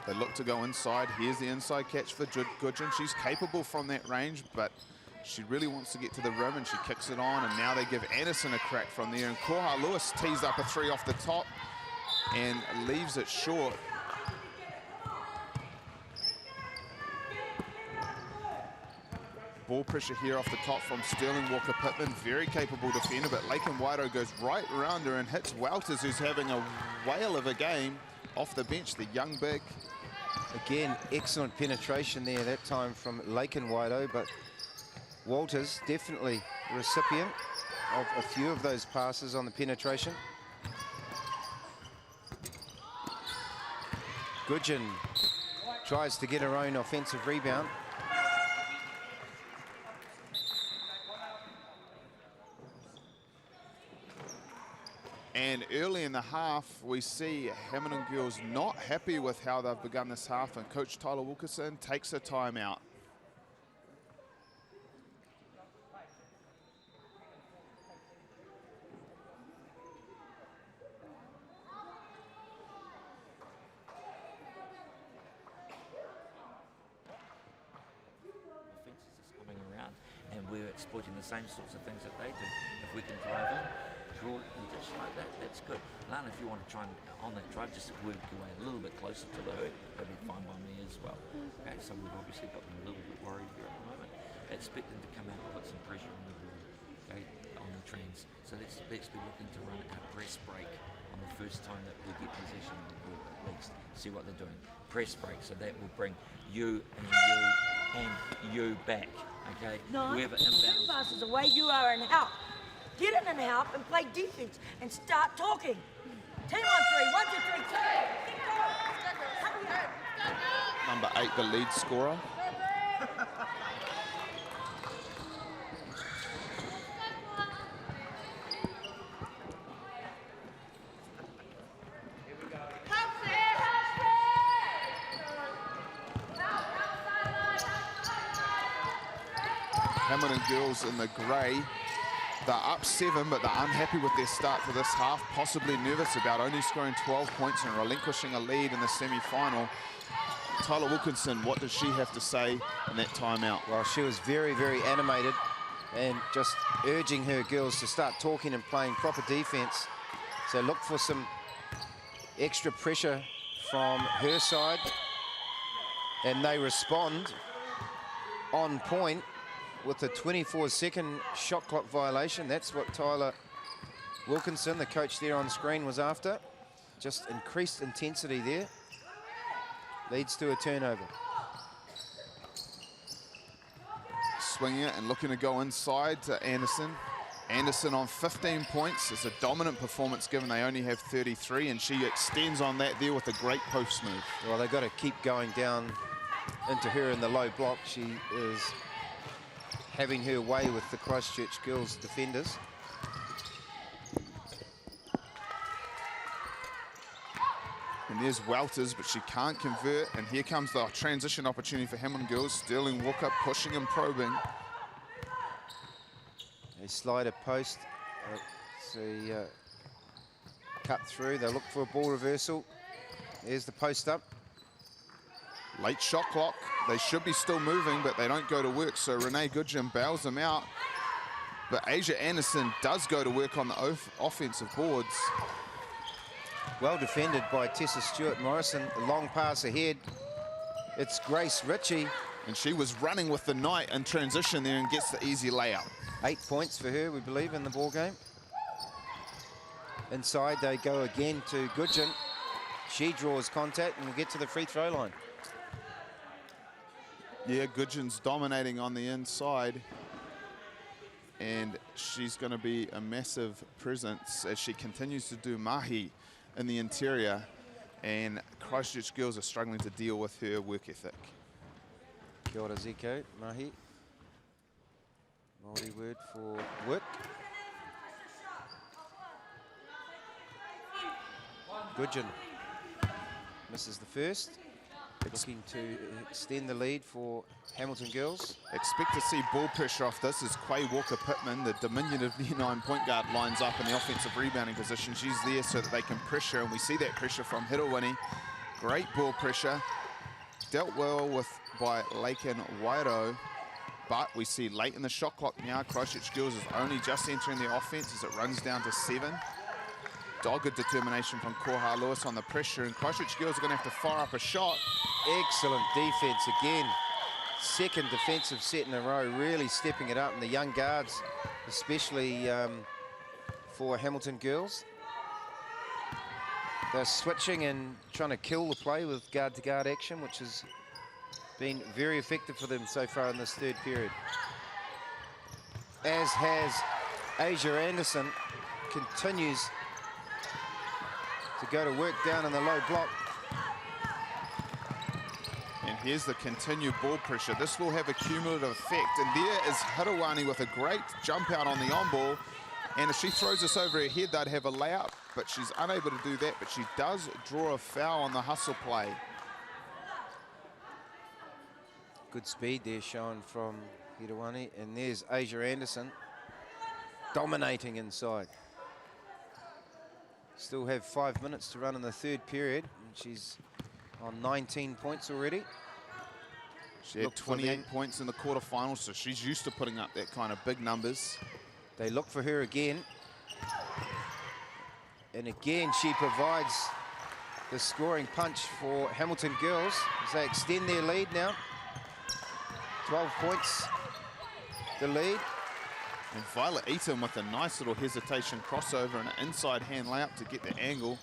They look to go inside. Here's the inside catch for Goodgen. She's capable from that range, but she really wants to get to the rim, and she kicks it on, and now they give Anderson a crack from there, and Koha Lewis tees up a three off the top and leaves it short. Ball pressure here off the top from Sterling Walker-Pittman, very capable defender, but Laken Waido goes right around her and hits Walters, who's having a whale of a game off the bench, the young big. Again, excellent penetration there that time from Laken Waido, but Walters definitely recipient of a few of those passes on the penetration. Goodgen tries to get her own offensive rebound. And early in the half, we see Hamilton girls not happy with how they've begun this half, and Coach Tyler Wilkerson takes a timeout. We're exploiting the same sorts of things that they do. If we can drive in, draw, and just like that, that's good. Lana, if you want to try and, on that drive, just work your way a little bit closer to the hoop, that'd be fine by me as well. Okay, so we've obviously got them a little bit worried here at the moment. Expect them to come out and put some pressure on the ball, okay, on the trends. So let's be looking to run a press break on the first time that we get possession of the ball, at least. See what they're doing. Press break, so that will bring you and you back. Okay. No, whoever the inbounds passes away, you are in help. Get in and help and play defense and start talking. Team on three, 1, 2, 3, keep going. Number 8, the lead scorer. Hamilton girls in the grey, they're up 7, but they're unhappy with their start to this half, possibly nervous about only scoring 12 points and relinquishing a lead in the semi-final. Tyler Wilkinson, what does she have to say in that timeout? Well, she was very, very animated and just urging her girls to start talking and playing proper defense. So look for some extra pressure from her side, and they respond on point with a 24-second shot clock violation. That's what Tyler Wilkinson, the coach there on screen, was after. Just increased intensity there. Leads to a turnover. Swinging it and looking to go inside to Anderson. Anderson on 15 points. It's a dominant performance given they only have 33, and she extends on that there with a great post move. Well, they've got to keep going down into her in the low block. She is having her way with the Christchurch girls defenders. And there's Walters, but she can't convert. And here comes the transition opportunity for Hamilton girls. Sterling Walker pushing and probing. They slide a post. See, cut through. They look for a ball reversal. There's the post up. Late shot clock. They should be still moving, but they don't go to work. So Renee Goodgen bails them out. But Asia Anderson does go to work on the offensive boards. Well defended by Tessa Stewart-Morrison. A long pass ahead. It's Grace Ritchie. And she was running with the knight in transition there and gets the easy layup. 8 points for her, we believe, in the ball game. Inside they go again to Gudgeon. She draws contact and will get to the free throw line. Yeah, Gudgeon's dominating on the inside. And she's going to be a massive presence as she continues to do mahi in the interior. And Christchurch girls are struggling to deal with her work ethic. Kia ora, Zico, mahi. Māori word for work. Gudgeon misses the first. Looking to extend the lead for Hamilton girls. Expect to see ball pressure off this as Quay Walker-Pittman, the diminutive D9 point guard, lines up in the offensive rebounding position. She's there so that they can pressure, and we see that pressure from Hirawini. Great ball pressure. Dealt well with by Laken Wairo, but we see late in the shot clock now, Christchurch girls is only just entering the offense as it runs down to 7. Dogged determination from Koha Lewis on the pressure, and Christchurch girls are going to have to fire up a shot. Excellent defense again. Second defensive set in a row, really stepping it up. And the young guards, especially for Hamilton girls. They're switching and trying to kill the play with guard-to-guard action, which has been very effective for them so far in this third period. As has Asia Anderson, continues to go to work down in the low block. And here's the continued ball pressure. This will have a cumulative effect. And there is Hirawani with a great jump out on the on-ball. And if she throws this over her head, they'd have a layup. But she's unable to do that. But she does draw a foul on the hustle play. Good speed there shown from Hirawani. And there's Asia Anderson dominating inside. Still have 5 minutes to run in the third period. And she's on 19 points already. She had 28 points in the quarterfinals, so she's used to putting up that kind of big numbers. They look for her again. And again, she provides the scoring punch for Hamilton girls as they extend their lead now. 12 points, the lead. And Violet Eaton with a nice little hesitation crossover and an inside hand layup to get the angle.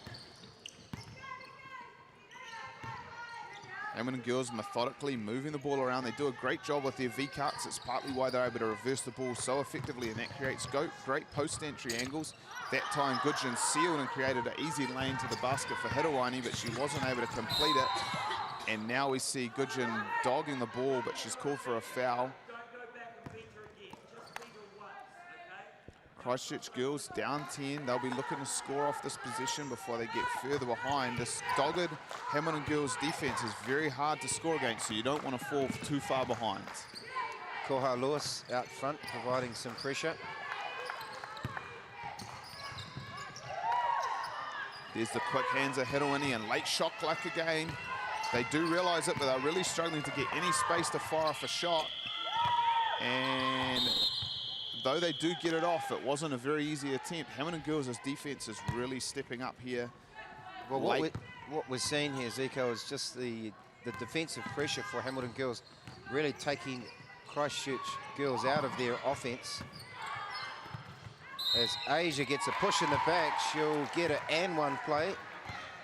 Hamilton girls methodically moving the ball around. They do a great job with their V-cuts. It's partly why they're able to reverse the ball so effectively, and that creates great post-entry angles. That time, Gudgeon sealed and created an easy lane to the basket for Hirawani, but she wasn't able to complete it. And now we see Gudgeon dogging the ball, but she's called for a foul. Christchurch girls down 10. They'll be looking to score off this position before they get further behind. This dogged Hamilton girls defense is very hard to score against, so you don't want to fall too far behind. Koha Lewis out front, providing some pressure. There's the quick hands of Hirawini and late shot clock again. They do realize it, but they're really struggling to get any space to fire off a shot. And though they do get it off, it wasn't a very easy attempt. Hamilton girls' defense is really stepping up here. Well, what we're seeing here, Zico, is just the defensive pressure for Hamilton girls really taking Christchurch girls out of their offense. As Asia gets a push in the back, she'll get an and one play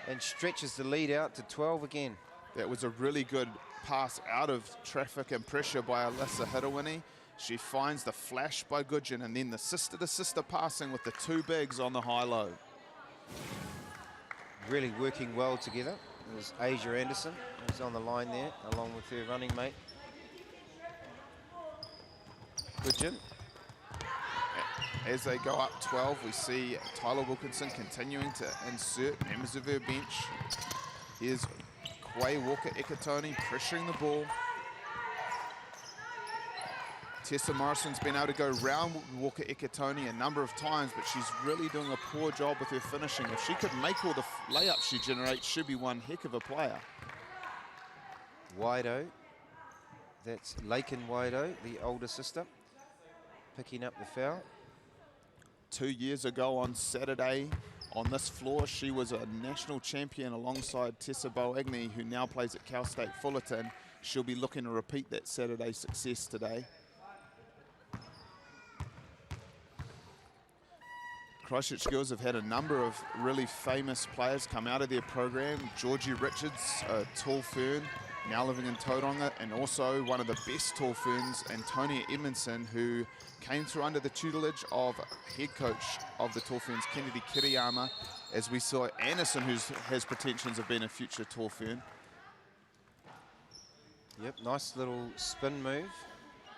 and stretches the lead out to 12 again. That was a really good pass out of traffic and pressure by Alyssa Hirawini. She finds the flash by Gudgeon, and then the sister-to-sister passing with the two bigs on the high-low. Really working well together. There's Asia Anderson, who's on the line there, along with her running mate, Gudgeon. As they go up 12, we see Tyler Wilkinson continuing to insert members of her bench. Here's Quay Walker-Ekatoni pressuring the ball. Tessa Morrison's been able to go round Walker-Ekatoni a number of times, but she's really doing a poor job with her finishing. If she could make all the layups she generates, she'd be one heck of a player. Wido, that's Laken Wido, the older sister, picking up the foul. 2 years ago on Saturday, on this floor. She was a national champion alongside Tessa Boagni, who now plays at Cal State Fullerton. She'll be looking to repeat that Saturday success today. Christchurch girls have had a number of really famous players come out of their program. Georgie Richards, a tall fern, now living in Tauranga, and also one of the best tall ferns, Antonia Edmondson, who came through under the tutelage of head coach of the tall ferns, Kennedy Kiriyama, as we saw Anderson, who has pretensions of being a future tall fern. Yep, nice little spin move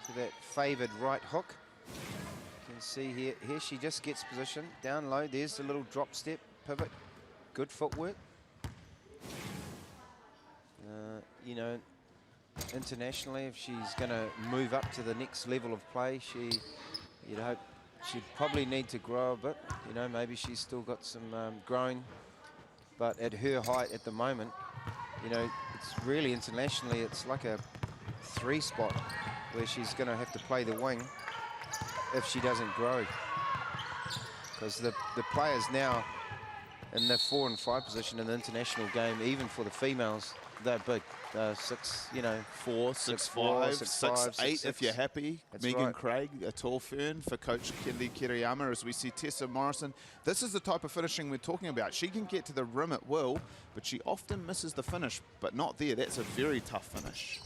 to that favoured right hook. You can see here she just gets position down low. There's the little drop step pivot. Good footwork. You know, internationally, if she's going to move up to the next level of play, you'd hope she'd probably need to grow a bit. You know, maybe she's still got some growing, but at her height at the moment, you know, it's really internationally, it's like a 3 spot where she's going to have to play the wing if she doesn't grow. Because the players now in the 4 and 5 position in the international game, even for the females, they're big. 6, you know, 4, 6, 5, 6, 8 if you're happy. That's Megan right. Craig, a tall fern for Coach Kennedy Kiriyama, as we see Tessa Morrison. This is the type of finishing we're talking about. She can get to the rim at will, but she often misses the finish, but not there. That's a very tough finish.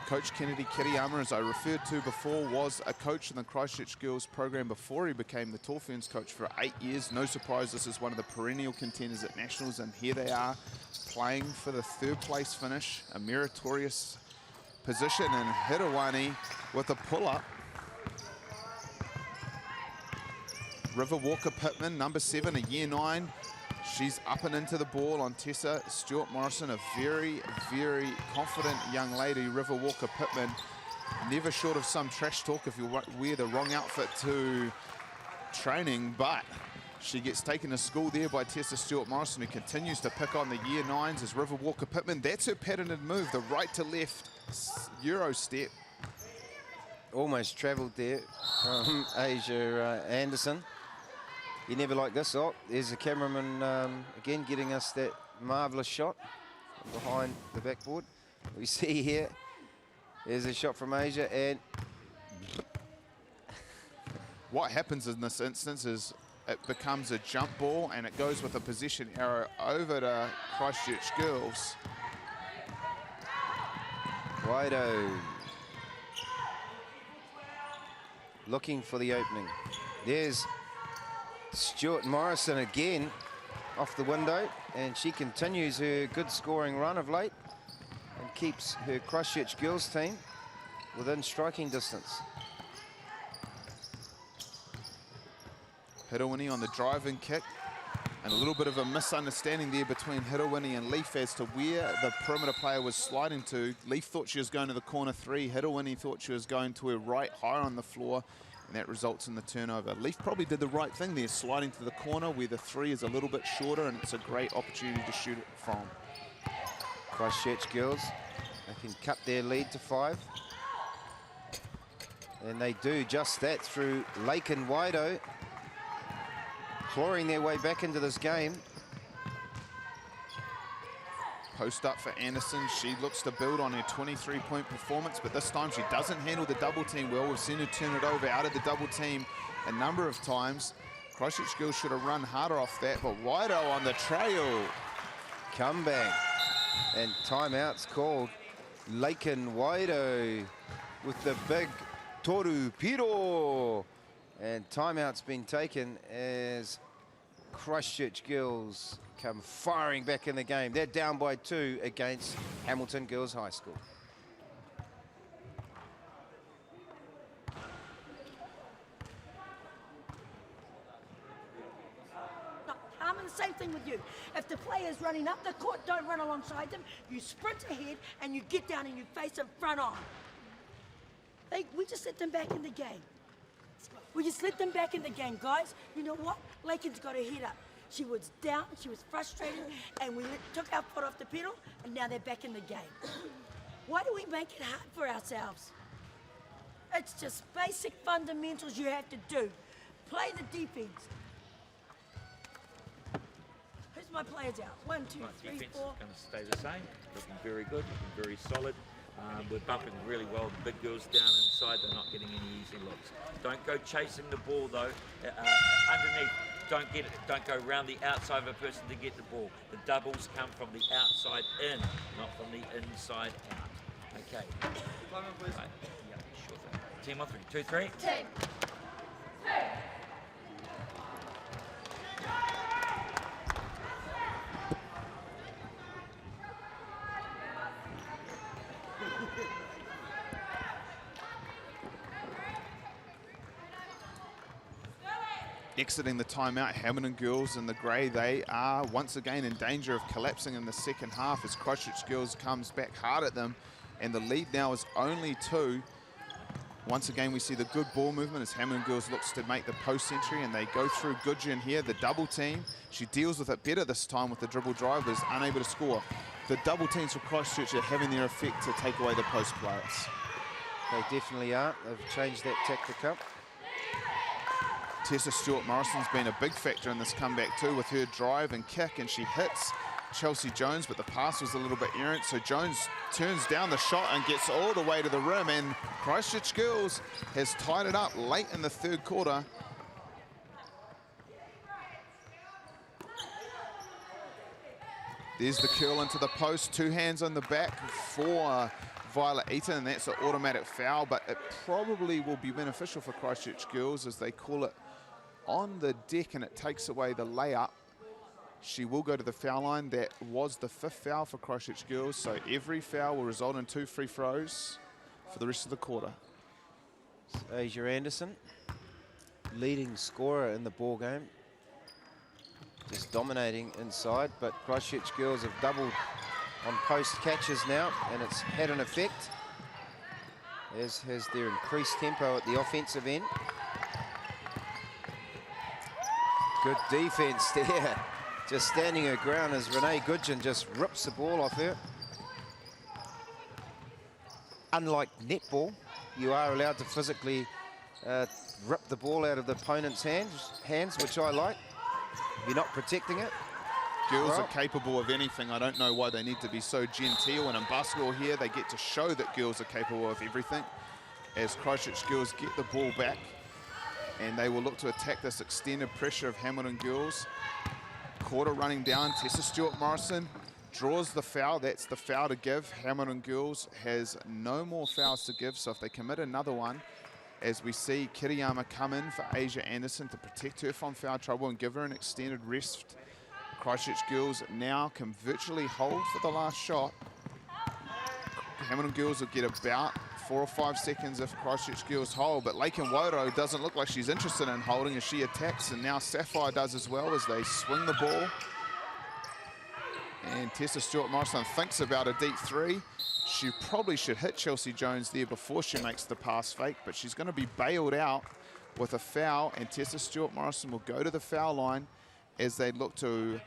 Coach Kennedy Kiriyama, as I referred to before, was a coach in the Christchurch girls program before he became the Tall Ferns coach for 8 years. No surprise, this is one of the perennial contenders at Nationals, and here they are playing for the 3rd place finish, a meritorious position, and Hirowani with a pull-up. River Walker Pittman, number 7, a year 9. She's up and into the ball on Tessa Stewart Morrison, a very, very confident young lady. River Walker Pittman, never short of some trash talk if you wear the wrong outfit to training, but she gets taken to school there by Tessa Stewart Morrison, who continues to pick on the year 9s as River Walker Pittman. That's her patented move, the right to left Euro step. Almost travelled there from Asia Anderson. You never like this. Oh, there's the cameraman again getting us that marvellous shot from behind the backboard. We see here, there's a shot from Asia, and what happens in this instance is it becomes a jump ball and it goes with a possession arrow over to Christchurch girls. Wido looking for the opening. There's Stewart Morrison again off the window, and she continues her good scoring run of late and keeps her Christchurch girls team within striking distance. Hirowani on the driving kick, and a little bit of a misunderstanding there between Hirowani and Leaf as to where the perimeter player was sliding to. Leaf thought she was going to the corner 3. Hirowani thought she was going to her right, higher on the floor, and that results in the turnover. Leaf probably did the right thing there, sliding to the corner where the 3 is a little bit shorter, and it's a great opportunity to shoot it from. Christchurch girls, they can cut their lead to 5. And they do just that through Lake and Wido, clawing their way back into this game. Post up for Anderson. She looks to build on her 23-point performance, but this time she doesn't handle the double team well. We've seen her turn it over out of the double team a number of times. Christchurch girls should have run harder off that, but Wido on the trail. Comeback, and timeouts called. Laken Wido with the big Toru Piro, and timeout's been taken as Christchurch girls come firing back in the game. They're down by 2 against Hamilton Girls High School. I'm the same thing with you. If the player's running up the court, don't run alongside them. You sprint ahead and you get down and you face them front on. We just let them back in the game. We just let them back in the game, guys. You know what? Laken's got her head up. She was down, she was frustrated, and we took our foot off the pedal, and now they're back in the game. Why do we make it hard for ourselves? It's just basic fundamentals you have to do. Play the defense. Who's my players out? 1, 2, Right, 3, defense 4. going to stay the same. Looking very good, looking very solid. We're bumping really well. The big girls down inside, they're not getting any easy looks. Don't go chasing the ball though. Underneath, don't go around the outside of a person to get the ball. The doubles come from the outside in, not from the inside out. Okay. Right. Yeah, sure thing. Team on 3, 2, 3. Team. Exiting the timeout, Hamilton girls in the grey, they are once again in danger of collapsing in the second half as Christchurch girls comes back hard at them, and the lead now is only 2. Once again, we see the good ball movement as Hamilton girls looks to make the post entry, and they go through Goodgeon here, the double team. She deals with it better this time with the dribble drive, but is unable to score. The double teams for Christchurch are having their effect to take away the post players. They definitely are. They've changed that tactic up. Tessa Stewart-Morrison's been a big factor in this comeback too with her drive and kick, and she hits Chelsea Jones, but the pass was a little bit errant, so Jones turns down the shot and gets all the way to the rim, and Christchurch girls has tied it up late in the third quarter. There's the curl into the post, 2 hands on the back for Violet Eaton, and that's an automatic foul, but it probably will be beneficial for Christchurch girls as they call it on the deck, and it takes away the layup. She will go to the foul line. That was the 5th foul for Christchurch girls, so every foul will result in 2 free throws for the rest of the quarter. Asia Anderson, leading scorer in the ball game, just dominating inside, but Christchurch girls have doubled on post catches now, and it's had an effect, as has their increased tempo at the offensive end. Good defense there. Just standing her ground as Renee Goodgeon just rips the ball off her. Unlike netball, you are allowed to physically rip the ball out of the opponent's hands, which I like. You're not protecting it. Girls are capable of anything. I don't know why they need to be so genteel, and in basketball here they get to show that girls are capable of everything. As Christchurch girls get the ball back, and they will look to attack this extended pressure of Hamilton girls. Quarter running down, Tessa Stewart-Morrison draws the foul. That's the foul to give. Hamilton girls has no more fouls to give, so if they commit another one, as we see Kiriyama come in for Asia Anderson to protect her from foul trouble and give her an extended rest, Christchurch girls now can virtually hold for the last shot. Hamilton girls will get about 4 or 5 seconds if Christchurch girls hold, but Laken Wodo doesn't look like she's interested in holding as she attacks, and now Sapphire does as well as they swing the ball. And Tessa Stewart-Morrison thinks about a deep 3. She probably should hit Chelsea Jones there before she makes the pass fake, but she's going to be bailed out with a foul, and Tessa Stewart-Morrison will go to the foul line as they look to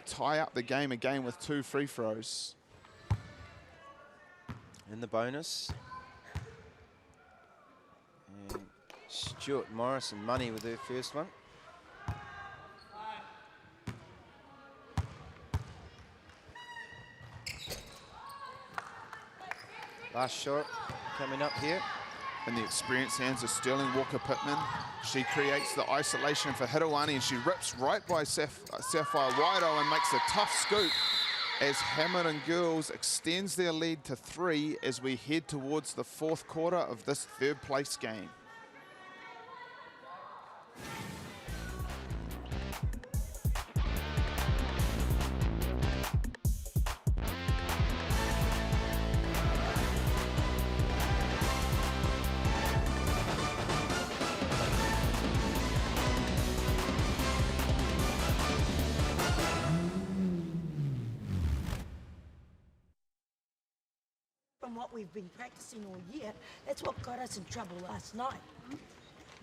tie up the game again with 2 free throws. In the bonus. And Stuart Morrison money with her first one. Last shot coming up here. In the experienced hands of Sterling Walker-Pittman. She creates the isolation for Hirawani, and she rips right by Sapphire Wido and makes a tough scoop as Hamilton girls extends their lead to 3 as we head towards the 4th quarter of this 3rd place game. From what we've been practicing all year, that's what got us in trouble last night.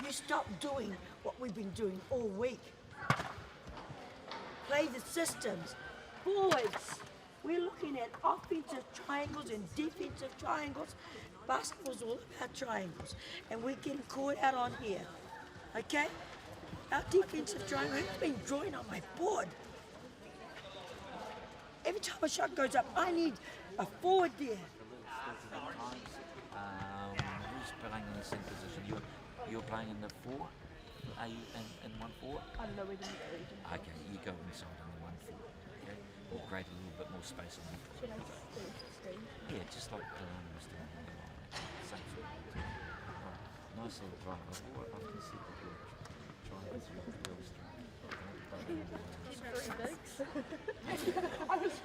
You stop doing what we've been doing all week. Play the systems. Boys, we're looking at offensive triangles and defensive triangles. Basketball's all about triangles, and we're getting caught out on here. Okay? Our defensive drawing, who's been drawing on my board? Every time a shot goes up, I need a forward there. Who's playing in the same position? You're playing in the 4? Are you in 1-4? I don't know, we didn't get region. Okay, you go inside on the 1-4. Okay? We'll create a little bit more space on the 4. Should I screen? Yeah, just like Kalani was doing on the line. Same sort of thing. Right. Nice little drive. I can see that you're trying to do real strong.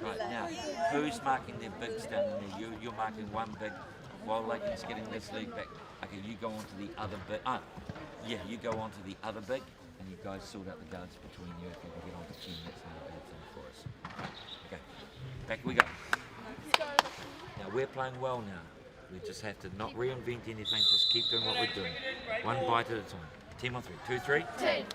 Right, now, who's marking their bigs down in there? You're marking one big while Lakeland's getting this league back. Okay, you go on to the other big. Yeah, you go on to the other big, and you guys sort out the guards between you. If you can get on to 10, that's not a bad thing for us. Okay, back we go. Now, we're playing well now. We just have to not reinvent anything, just keep doing what we're doing. One bite at a time. 10 on 3. 2, 3. 10.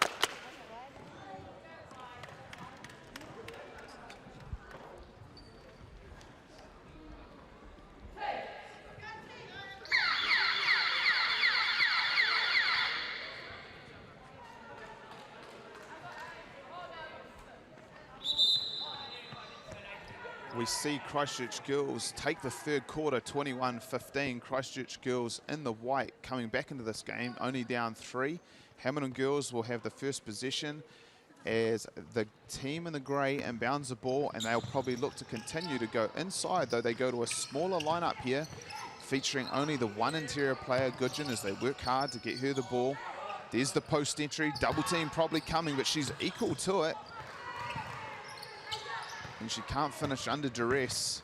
We see Christchurch girls take the third quarter, 21-15. Christchurch girls in the white coming back into this game, only down 3. Hamilton girls will have the first possession as the team in the grey inbounds the ball, and they'll probably look to continue to go inside, though they go to a smaller lineup here, featuring only the one interior player, Gudgeon, as they work hard to get her the ball. There's the post entry, double team probably coming, but she's equal to it. And she can't finish under duress.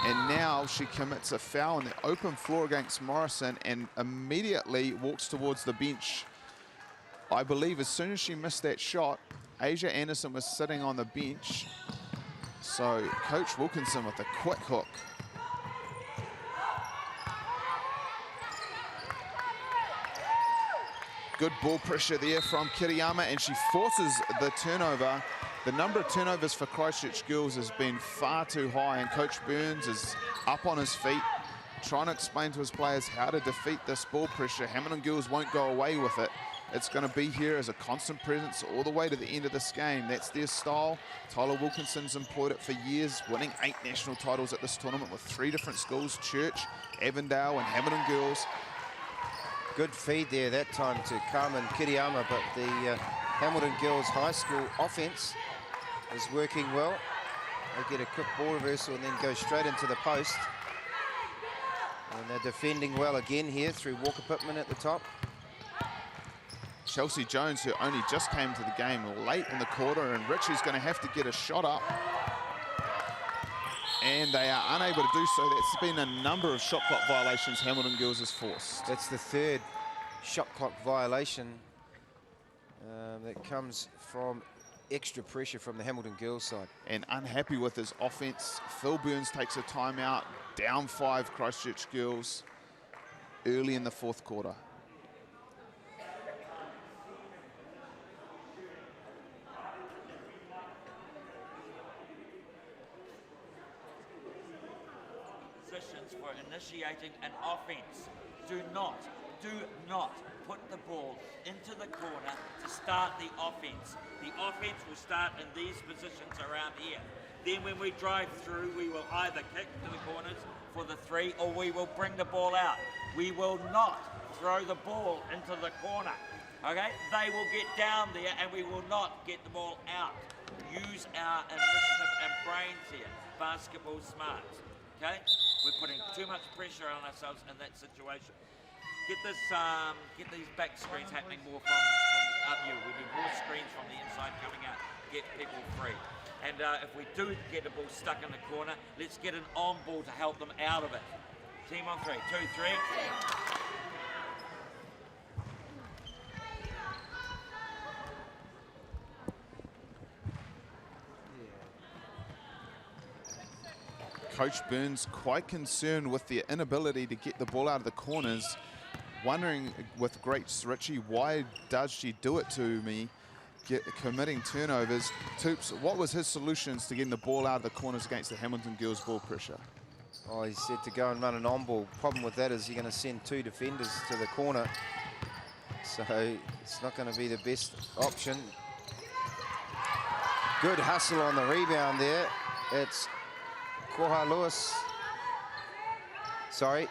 And now she commits a foul on the open floor against Morrison and immediately walks towards the bench. I believe as soon as she missed that shot, Asia Anderson was sitting on the bench. So Coach Wilkinson with a quick hook. Good ball pressure there from Kiriyama, and she forces the turnover. The number of turnovers for Christchurch girls has been far too high, and Coach Burns is up on his feet, trying to explain to his players how to defeat this ball pressure. Hamilton girls won't go away with it. It's going to be here as a constant presence all the way to the end of this game. That's their style. Tyler Wilkinson's employed it for years, winning 8 national titles at this tournament with 3 different schools, Church, Avondale, and Hamilton girls. Good feed there that time to Carmen Kiriyama, but the Hamilton Girls High School offense is working well. They get a quick ball reversal and then go straight into the post. And they're defending well again here through Walker Pittman at the top. Chelsea Jones, who only just came to the game late in the quarter, and Richie's going to have to get a shot up. And they are unable to do so. That's been a number of shot clock violations Hamilton Girls has forced. That's the third shot clock violation that comes from extra pressure from the Hamilton Girls side. And unhappy with his offense, Phil Burns takes a timeout, down 5 Christchurch Girls early in the 4th quarter. Positions for initiating an offense. Do not put the ball into the corner to start the offense. The offense will start in these positions around here. Then when we drive through, we will either kick to the corners for the 3, or we will bring the ball out. We will not throw the ball into the corner. Okay? They will get down there and we will not get the ball out. Use our initiative and brains here. Basketball smarts. Okay? We're putting too much pressure on ourselves in that situation. Get these back screens happening more from up here. We need more screens from the inside coming out. Get people free. And if we do get the ball stuck in the corner, let's get an on ball to help them out of it. Team on 3. 2, 3. Coach Burns quite concerned with their inability to get the ball out of the corners, wondering with Grace Ritchie, why does she do it to me, committing turnovers. Toops, what was his solutions to getting the ball out of the corners against the Hamilton Girls ball pressure? Oh, he said to go and run an on-ball. Problem with that is you're going to send 2 defenders to the corner. So it's not going to be the best option. Good hustle on the rebound there. It's Koha Lewis. Sorry.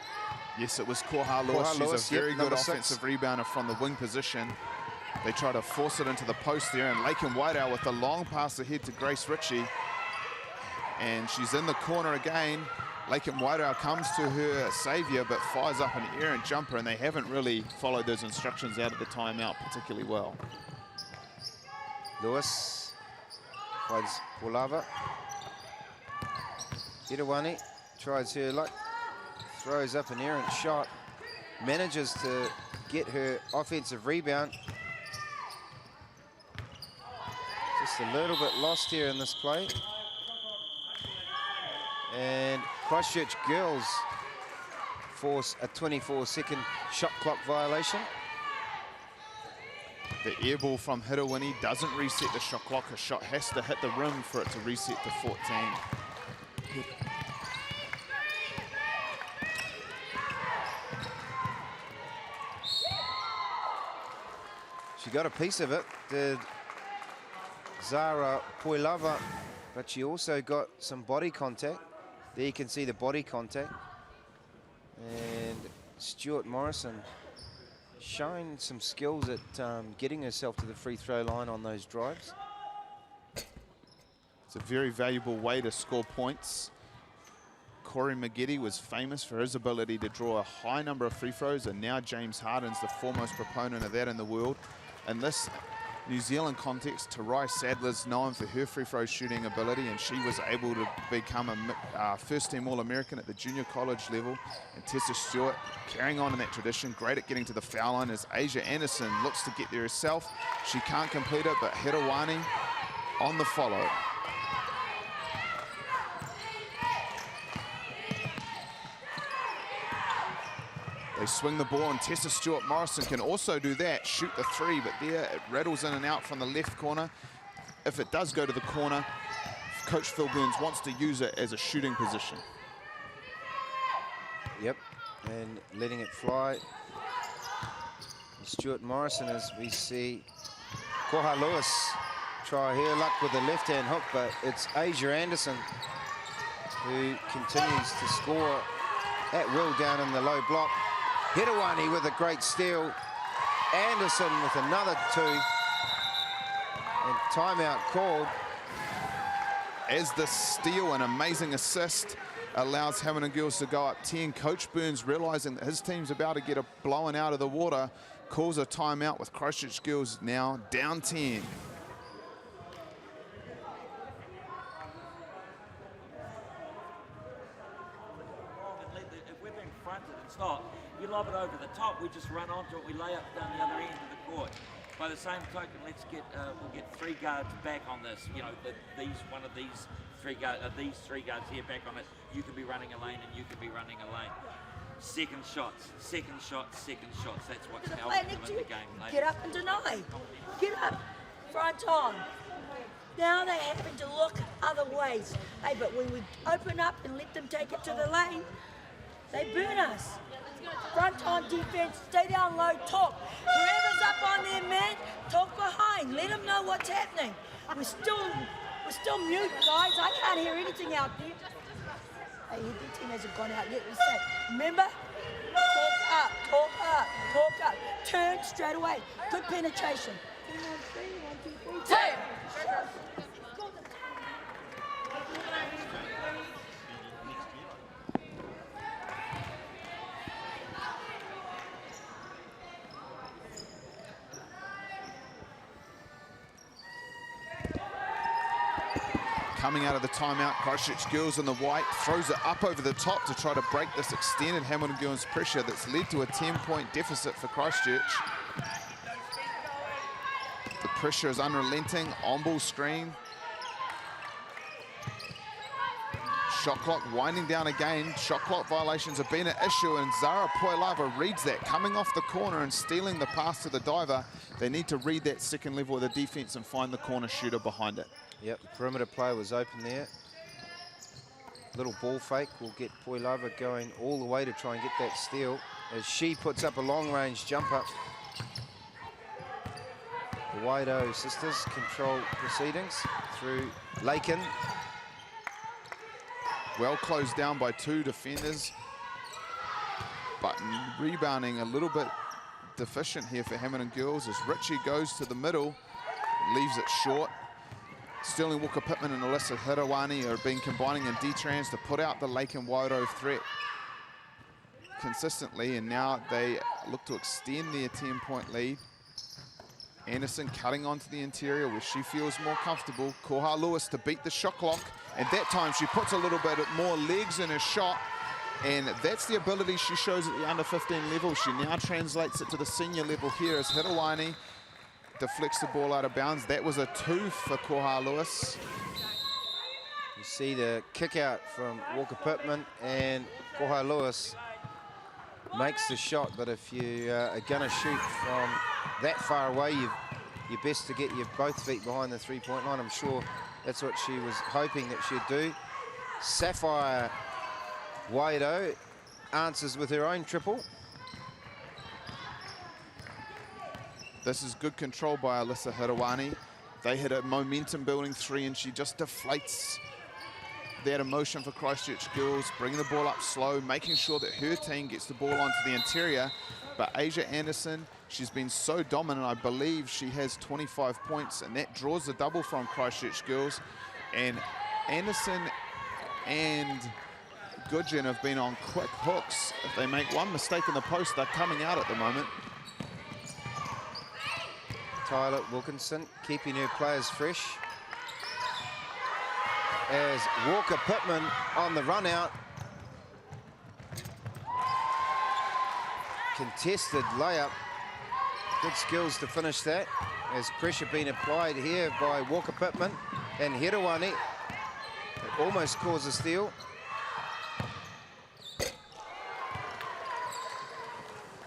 Yes, it was Koha Lewis. She's Lewis, a very yep, good number offensive 6. rebounder from the wing position. They try to force it into the post there, and Lakin Whiteout with the long pass ahead to Grace Ritchie. And she's in the corner again. Lakin Whiteout comes to her saviour, but fires up an errant jumper, and they haven't really followed those instructions out of the timeout particularly well. Lewis finds Polava. Hirawani tries her luck, throws up an errant shot, manages to get her offensive rebound. Just a little bit lost here in this play. And Christchurch girls force a 24-second shot clock violation. The air ball from Hirawani doesn't reset the shot clock. A shot has to hit the rim for it to reset to 14. She got a piece of it, did Zara Poilava, but she also got some body contact. There you can see the body contact. And Stuart Morrison showing some skills at getting herself to the free throw line on those drives. It's a very valuable way to score points. Corey McGetty was famous for his ability to draw a high number of free throws, and now James Harden's the foremost proponent of that in the world. In this New Zealand context, Tarai Sadler's known for her free throw shooting ability, and she was able to become a first-team All-American at the junior college level. And Tessa Stewart carrying on in that tradition, great at getting to the foul line as Asia Anderson looks to get there herself. She can't complete it, but Hirawani on the follow. They swing the ball, and Tessa Stewart Morrison can also do that, shoot the three, but there it rattles in and out from the left corner. If it does go to the corner, Coach Phil Burns wants to use it as a shooting position. Yep, and letting it fly. Stuart Morrison, as we see Koha Lewis try her luck with the left-hand hook, but it's Asia Anderson who continues to score at will down in the low block. Hirawani with a great steal. Anderson with another 2. And timeout called. As the steal and amazing assist allows Hamilton girls to go up 10, Coach Burns, realizing that his team's about to get blown out of the water, calls a timeout with Christchurch girls now down 10. If we're being fronted, it's not. You lob it over the top, we just run onto it, we lay up down the other end of the court. By the same token, let's get we'll get 3 guards back on this. You know, these three guards here back on it. You could be running a lane and you could be running a lane. Second shots. That's what's helping them in the game. Get up and deny. Get up, front on. Now they're having to look other ways. Hey, but when we open up and let them take it to the lane, they burn us. Front on defense, stay down low, talk. Whoever's up on their man, talk behind. Let them know what's happening. We're still mute, guys. I can't hear anything out there. Hey, your team hasn't gone out yet. Let's say, remember? Talk up. Turn straight away. Good penetration. 3, 1, 2, 3, 2. Coming out of the timeout, Christchurch girls in the white, throws it up over the top to try to break this extended Hamilton girls pressure that's led to a 10-point deficit for Christchurch. The pressure is unrelenting, on-ball screen. Shot clock winding down again. Shot clock violations have been an issue, and Zara Poilava reads that, coming off the corner and stealing the pass to the diver. They need to read that second level of the defense and find the corner shooter behind it. Yep, the perimeter player was open there. Little ball fake will get Poilava going all the way to try and get that steal as she puts up a long-range jumper. The Waido sisters control proceedings through Lakin. Well closed down by 2 defenders, but rebounding a little bit deficient here for Hamilton girls as Richie goes to the middle, leaves it short. Sterling Walker-Pittman and Alyssa Hirawani have been combining in D-trans to put out the Lakin Waido threat consistently, and now they look to extend their 10-point lead. Anderson cutting onto the interior where she feels more comfortable. Koha Lewis to beat the shot clock, and that time she puts a little bit more legs in her shot, and that's the ability she shows at the under 15 level. She now translates it to the senior level here as Hirawani deflects the ball out of bounds. That was a 2 for Koha Lewis. You see the kick out from Walker-Pittman, and Koha Lewis makes the shot, but if you are going to shoot from that far away, you're best to get your both feet behind the 3-point line. I'm sure that's what she was hoping that she'd do. Sapphire Waido answers with her own triple. This is good control by Alyssa Hirawani. They hit a momentum-building 3, and she just deflates that emotion for Christchurch girls, bringing the ball up slow, making sure that her team gets the ball onto the interior. But Asia Anderson, she's been so dominant. I believe she has 25 points, and that draws the double from Christchurch girls. And Anderson and Goodgen have been on quick hooks. If they make one mistake in the post, they're coming out at the moment. Tyler Wilkinson keeping her players fresh. As Walker-Pittman on the run out. Contested layup. Good skills to finish that. As pressure being applied here by Walker-Pittman and Hirawani. It almost caused a steal.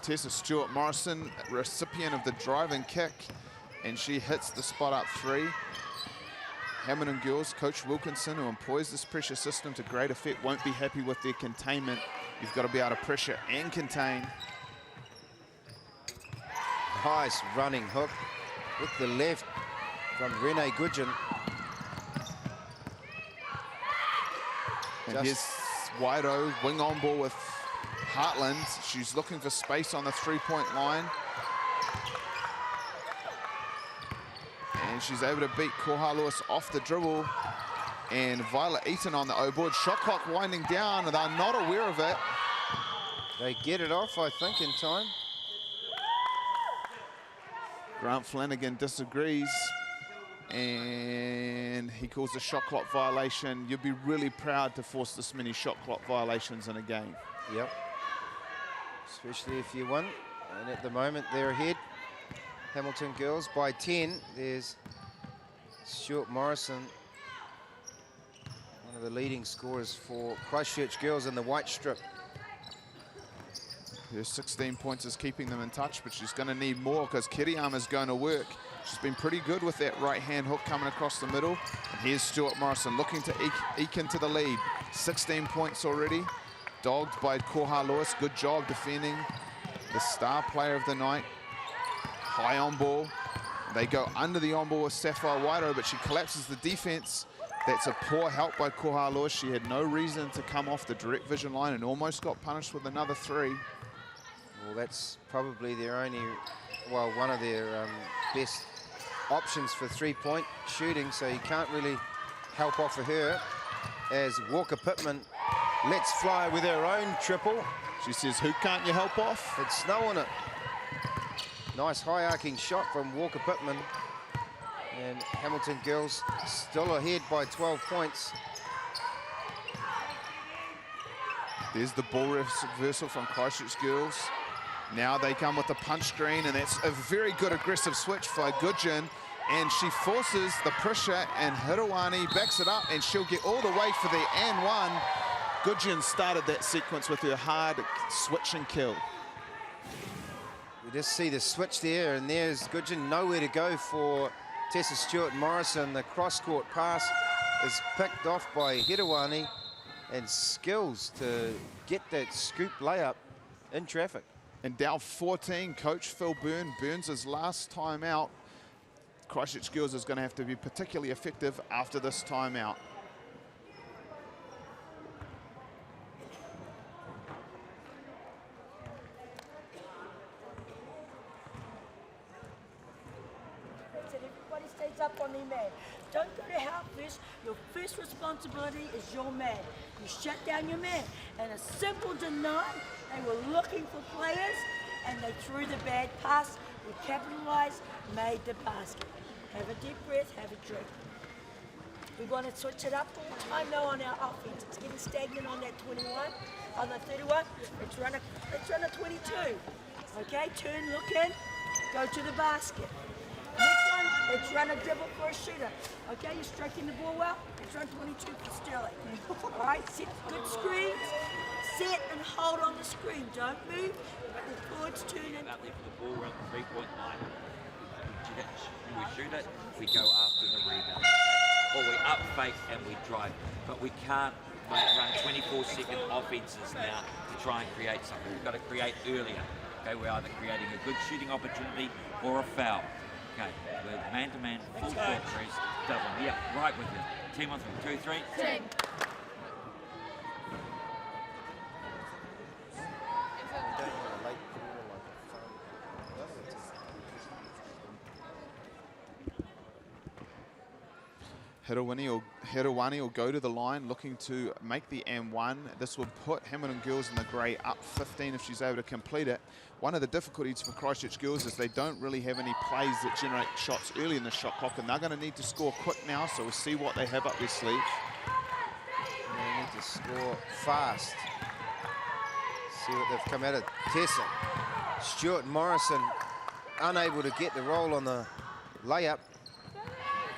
Tessa Stewart-Morrison, recipient of the driving kick, and she hits the spot up 3. Hamilton girls, Coach Wilkinson, who employs this pressure system to great effect, won't be happy with their containment. You've got to be able to pressure and contain. Nice running hook with the left from Renee Goodgen. And here's Waido, wing on ball with Hartland. She's looking for space on the 3-point line. And she's able to beat Koha Lewis off the dribble. And Violet Eaton on the O-board. Shot clock winding down, and they're not aware of it. They get it off, I think, in time. Grant Flanagan disagrees, and he calls a shot clock violation. You'd be really proud to force this many shot clock violations in a game. Yep. Especially if you win. And at the moment, they're ahead. Hamilton girls by 10. There's Stuart Morrison, one of the leading scorers for Christchurch girls in the white strip. Her 16 points is keeping them in touch, but she's going to need more because Kiriyama's going to work. She's been pretty good with that right-hand hook coming across the middle. And here's Stuart Morrison looking to eke into the lead. 16 points already. Dogged by Koha Lewis. Good job defending the star player of the night. High on ball. They go under the on ball with Sapphire Waido, but she collapses the defense. That's a poor help by Koha Lewis. She had no reason to come off the direct vision line and almost got punished with another 3. Well, that's probably their only, well, one of their best options for 3-point shooting, so you can't really help off of her. As Walker-Pittman lets fly with her own triple. She says, who can't you help off? It's snow on it. Nice high arcing shot from Walker-Pittman. And Hamilton girls still ahead by 12 points. There's the ball reversal from Christchurch girls. Now they come with the punch screen, and that's a very good aggressive switch for Goodgen. And she forces the pressure, and Hirawani backs it up, and she'll get all the way for the and one. Goodgen started that sequence with her hard switch and kill. We just see the switch there, and there's Goodgen, nowhere to go for Tessa Stewart-Morrison. The cross-court pass is picked off by Hirawani, and skills to get that scoop layup in traffic. And down 14, Coach Phil Burns his last time out. Christchurch Girls is going to have to be particularly effective after this timeout. Everybody stays up on their man. Don't go to help first. Your first responsibility is your man. You shut down your man. And a simple deny, they were looking for players and they threw the bad pass. We capitalized, made the basket. Have a deep breath, have a drink. We want to switch it up all the time now on our offense. It's getting stagnant on that 21, on the 31. Let's run a 22. Okay, turn, look in, go to the basket. Next one, let's run a dribble for a shooter. Okay, you're striking the ball well. Let's run 22 for Sterling. All right, set good screens. Set and hold on the screen. Don't move. Let the forwards turn in. Out there for the ball, we're on the 3-point line. We shoot it, we go after the rebound. Okay? Or we up fake and we drive. But we can't run 24-second offenses now to try and create something. We've got to create earlier. Okay, we're either creating a good shooting opportunity or a foul. Okay, we're man-to-man, full court press, double. Yeah, right with you. Team on 3, 2, 3. Team. Herewani will go to the line looking to make the M1. This will put Hamilton Girls in the grey up 15 if she's able to complete it. One of the difficulties for Christchurch Girls is they don't really have any plays that generate shots early in the shot clock, and they're going to need to score quick now, so we'll see what they have up their sleeve. They need to score fast. See what they've come out of. Tessa. Stuart Morrison unable to get the roll on the layup.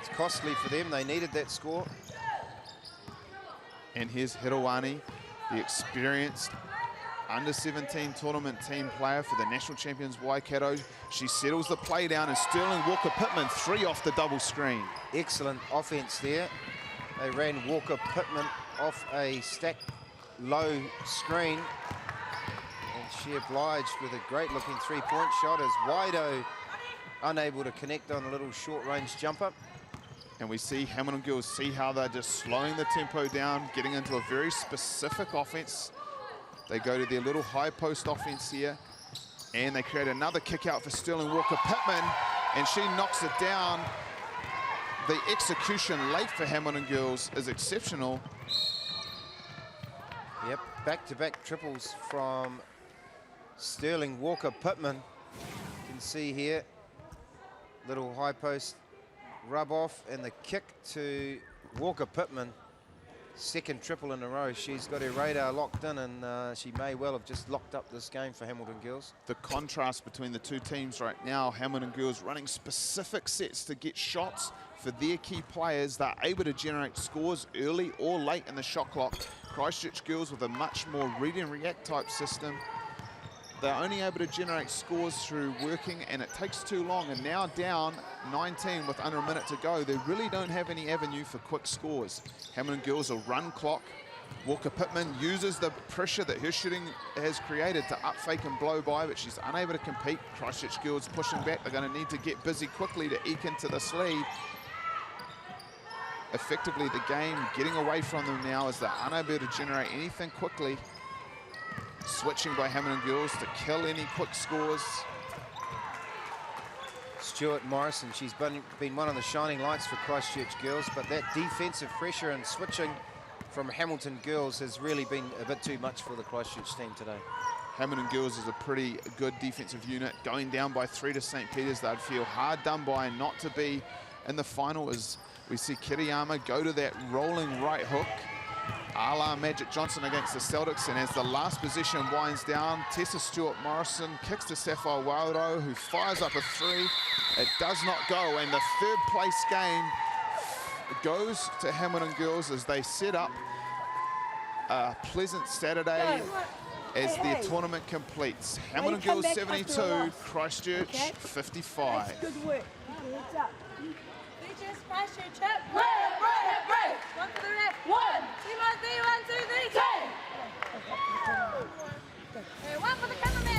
It's costly for them. They needed that score. And here's Herewani, the experienced under-17 tournament team player for the national champions Waikato. She settles the play down, and Sterling Walker-Pittman 3 off the double screen. Excellent offense there. They ran Walker-Pittman off a stacked low screen. And she obliged with a great-looking three-point shot as Wido unable to connect on a little short-range jumper. And we see Hamilton Girls see how they're just slowing the tempo down, getting into a very specific offense. They go to their little high post offense here, and they create another kick out for Sterling Walker-Pittman, and she knocks it down. The execution late for Hamilton Girls is exceptional. Yep, back-to-back triples from Sterling Walker-Pittman. You can see here, little high post rub off, and the kick to Walker-Pittman. Second triple in a row. She's got her radar locked in, and she may well have just locked up this game for Hamilton Girls. The contrast between the two teams right now, Hamilton Girls running specific sets to get shots for their key players. They're able to generate scores early or late in the shot clock. Christchurch Girls with a much more read and react type system. They're only able to generate scores through working, and it takes too long. And now down 19 with under a minute to go, they really don't have any avenue for quick scores. Hamilton Girls will run clock. Walker-Pittman uses the pressure that her shooting has created to up fake and blow by, but she's unable to compete. Christchurch Girls pushing back. They're going to need to get busy quickly to eke into this lead. Effectively, the game getting away from them now as they're unable to generate anything quickly. Switching by Hamilton Girls to kill any quick scores. Stuart Morrison, she's been one of the shining lights for Christchurch Girls, but that defensive pressure and switching from Hamilton Girls has really been a bit too much for the Christchurch team today. Hamilton Girls is a pretty good defensive unit. Going down by 3 to St. Peter's, they'd feel hard done by not to be in the final, as we see Kiriyama go to that rolling right hook. A la Magic Johnson against the Celtics, and as the last possession winds down, Tessa Stewart-Morrison kicks to Sapphire Wairo, who fires up a 3. It does not go, and the third place game goes to Hamilton Girls as they set up a pleasant Saturday as their tournament completes. Hamilton Girls 72, Christchurch 55. That's good work. Heads up. Christchurch, right, right, right. One to the left. 1, 2, 1, 2, 1, 2, 3, 10. Hey, one for the cameraman.